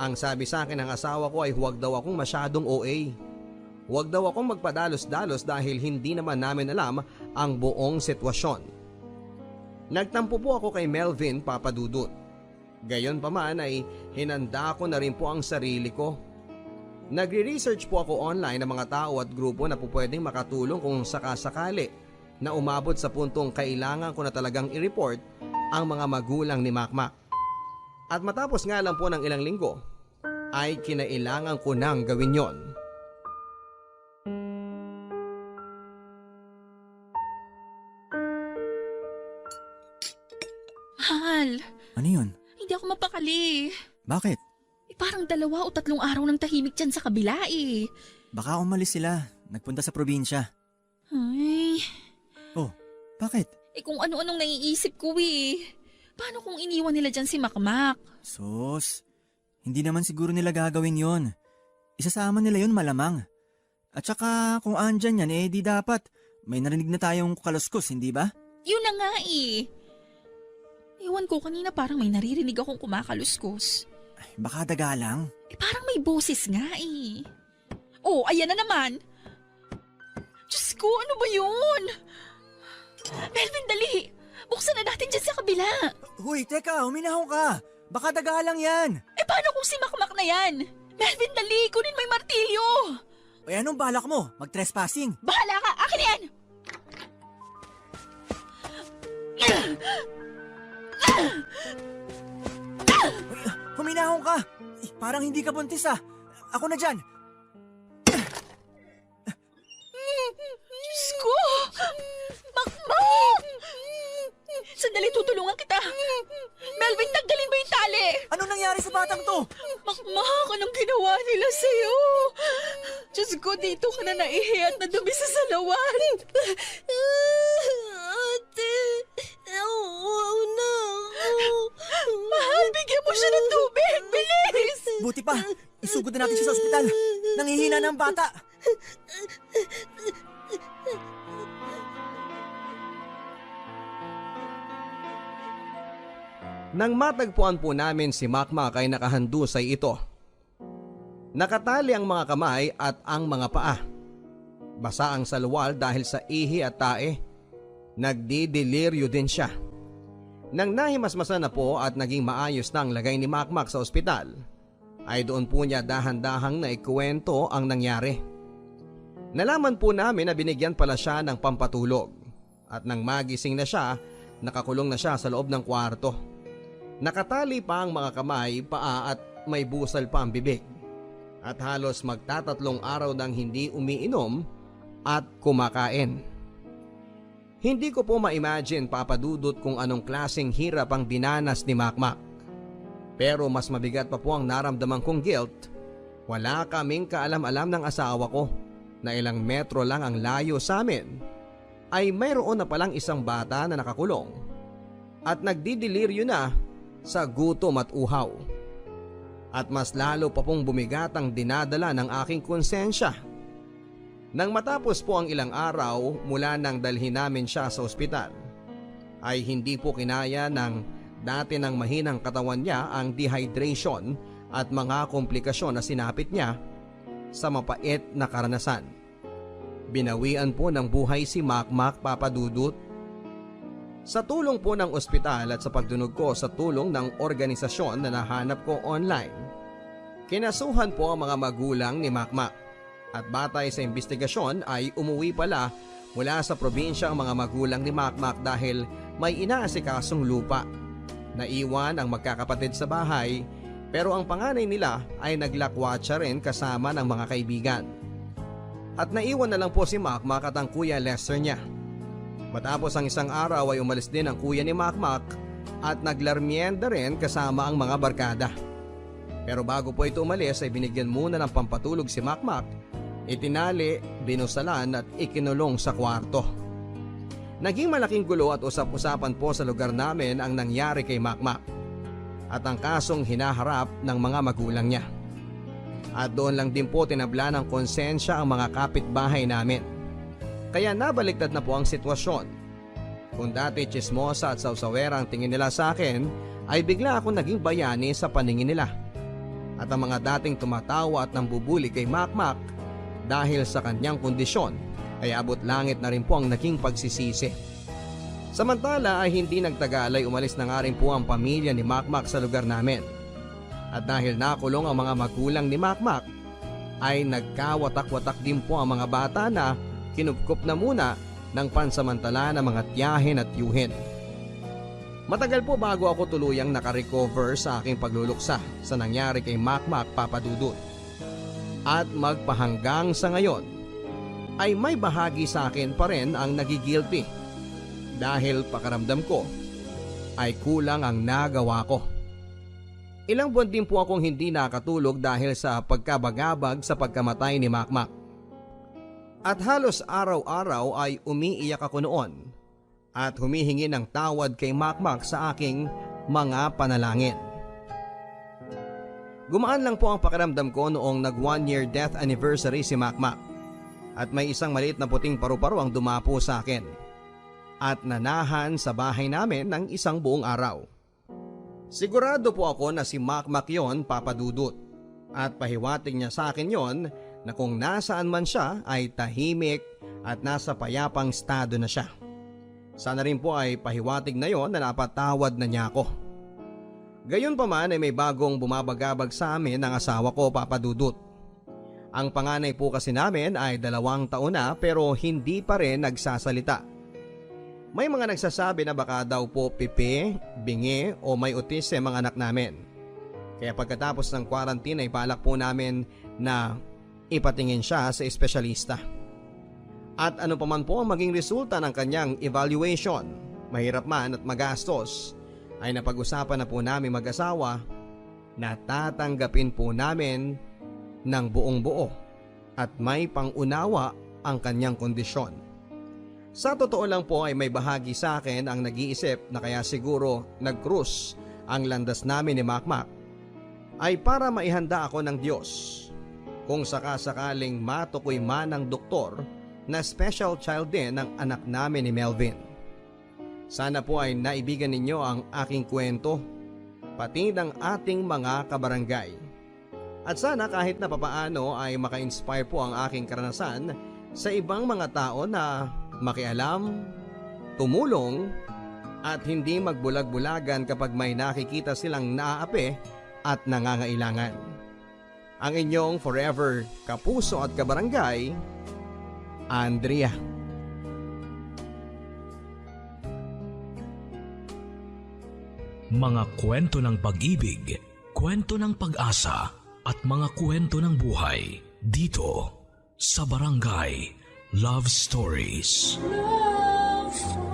ang sabi sa akin ng asawa ko ay huwag daw akong masyadong OA. Huwag daw akong magpadalos-dalos dahil hindi naman namin alam ang buong sitwasyon. Nagtampo po ako kay Melvin Papadudut. Gayon pa man ay hinanda ko na rin po ang sarili ko. Nagre-research po ako online ng mga tao at grupo na po pwedeng makatulong kung sakasakali na umabot sa puntong kailangan ko na talagang i-report ang mga magulang ni Makmak. At matapos nga lang po ng ilang linggo ay kinailangan ko nang gawin yon. Mahal, Ano yun? hindi ako mapakali. Bakit? Parang 2 o 3 araw ng tahimik dyan sa kabila eh. Baka umalis sila. Nagpunta sa probinsya. Ay, Oh, bakit? kung ano-anong naiisip ko eh. Paano kung iniwan nila dyan si Makmak? Sus, hindi naman siguro nila gagawin yon. Isasama nila yon malamang. At saka kung andyan yan di dapat may narinig na tayong kaluskos, hindi ba? Yun na nga eh. Ewan ko, kanina parang may naririnig akong kumakaluskos. Baka daga lang. Parang may boses nga eh. Oh, ayan na naman. Diyos ko, ano ba yun? Melvin, dali. Buksan na natin dyan sa kabila. Huy, teka, huminahon ka. Baka daga lang yan. Paano kung si Makmak na yan? Melvin, dali. Kunin mo yung martilyo. Anong balak mo? Mag-trespassing? Bahala ka. Akin na yan. Huminahon ka. Parang hindi ka buntis ah. Ako na dyan. Diyos ko! Makmak! Sandali, tutulungan kita. Melvin, tanggalin mo yung tali. Anong nangyari sa batang to? Makmak, anong ginawa nila sa'yo? Diyos ko, dito ka na naihi at nadumi sa salawan. Ate, nauuaw na ako. Mahal, bigyan mo siya ng tubig. Bilis! Buti pa, isugod na natin siya sa ospital. Nangihina na ang bata. Nang matagpuan po namin si Makmak ay nakahandusay ito. Nakatali ang mga kamay at ang mga paa. Basa ang salwal dahil sa ihi at tae. Nagdideliryo din siya. Nang nahimasmasan na po at naging maayos na ang lagay ni Makmak sa ospital, ay doon po niya dahan-dahang naikwento ang nangyari. Nalaman po namin na binigyan pala siya ng pampatulog. At nang magising na siya, nakakulong na siya sa loob ng kwarto. Nakatali pa ang mga kamay, paa at may busal pa ang bibig. At halos magtatatlong araw nang hindi umiinom at kumakain. Hindi ko po ma-imagine, Papa Dudut, kung anong klaseng hirap ang dinanas ni Makmak. Pero mas mabigat pa po ang naramdaman kong guilt. Wala kaming kaalam-alam ng asawa ko na ilang metro lang ang layo sa amin ay mayroon na palang isang bata na nakakulong at nagdideliryo na sa gutom at uhaw. At mas lalo pa pong bumigat ang dinadala ng aking konsensya. Nang matapos po ang ilang araw mula nang dalhin namin siya sa ospital, ay hindi po kinaya ng dati ng mahinang katawan niya ang dehydration at mga komplikasyon na sinapit niya sa mapait na karanasan. Binawian po ng buhay si Makmak, Papa Dudut. Sa tulong po ng ospital at sa pagdunog ko sa tulong ng organisasyon na nahanap ko online, kinasuhan po ang mga magulang ni Makmak at batay sa investigasyon ay umuwi pala mula sa probinsya ang mga magulang ni Makmak dahil may inaasikasong lupa. Naiwan ang magkakapatid sa bahay pero ang panganay nila ay naglakwatsa rin kasama ng mga kaibigan. At naiwan na lang po si Makmak at ang kuya Lester niya. Matapos ang isang araw ay umalis din ang kuya ni Makmak at naglarmienda rin kasama ang mga barkada. Pero bago po ito umalis ay binigyan muna ng pampatulog si Makmak, itinali, binusalan at ikinulong sa kwarto. Naging malaking gulo at usap-usapan po sa lugar namin ang nangyari kay Makmak at ang kasong hinaharap ng mga magulang niya. At doon lang din po tinabla ng konsensya ang mga kapitbahay namin. Kaya nabaliktad na po ang sitwasyon. Kung dati chismosa at sawsawera ang tingin nila sa akin, ay bigla akong naging bayani sa paningin nila. At ang mga dating tumatawa at nambubuli kay Makmak dahil sa kanyang kondisyon ay abot langit na rin po ang naging pagsisisi. Samantala ay hindi nagtagal ay umalis na nga rin po ang pamilya ni Makmak sa lugar namin. At dahil nakulong ang mga magulang ni Makmak, ay nagkawatak-watak din po ang mga bata na kinupkup na muna ng pansamantala na mga tiyahin at yuhin. Matagal po bago ako tuluyang nakarecover sa aking pagluluksa sa nangyari kay Makmak, Papa Dudut. At magpahanggang sa ngayon ay may bahagi sa akin pa rin ang nagigilty dahil pakaramdam ko ay kulang ang nagawa ko. Ilang buwan din po akong hindi nakatulog dahil sa pagkabagabag sa pagkamatay ni Makmak. At halos araw-araw ay umiiyak ako noon at humihingi ng tawad kay Makmak sa aking mga panalangin. Gumaan lang po ang pakiramdam ko noong nag 1-year death anniversary si Makmak at may isang maliit na puting paru-paro ang dumapo sa akin at nanahan sa bahay namin ng isang buong araw. Sigurado po ako na si Makmak yon, Papa Dudut, at pahiwatig niya sa akin yon na kung nasaan man siya ay tahimik at nasa payapang estado na siya. Sana rin po ay pahiwatig na yon na napatawad na niya ako. Gayon pa man ay may bagong bumabagabag sa amin ng asawa ko, Papa Dudut. Ang panganay po kasi namin ay 2 taon na pero hindi pa rin nagsasalita. May mga nagsasabi na baka daw po pipi, bingi o may autism ang anak namin. Kaya pagkatapos ng quarantine ay balak po namin na ipatingin siya sa espesyalista. At ano pa man po ang maging resulta ng kanyang evaluation, mahirap man at magastos, ay napag-usapan na po namin mag-asawa na tatanggapin po namin ng buong buo at may pangunawa ang kanyang kondisyon. Sa totoo lang po ay may bahagi sa akin ang nag-iisip na kaya siguro nag-cruise ang landas namin ni Makmak ay para maihanda ako ng Diyos kung sakasakaling matukoy man ng doktor na special child din ng anak namin ni Melvin. Sana po ay naibigan ninyo ang aking kwento pati ng ating mga kabarangay. At sana kahit na papaano ay maka-inspire po ang aking karanasan sa ibang mga tao na makialam, tumulong at hindi magbulag-bulagan kapag may nakikita silang naaapi at nangangailangan. Ang inyong forever kapuso at kabarangay, Andrea. Mga kwento ng pag-ibig, kwento ng pag-asa at mga kwento ng buhay dito sa Barangay Love Stories. Love Stories.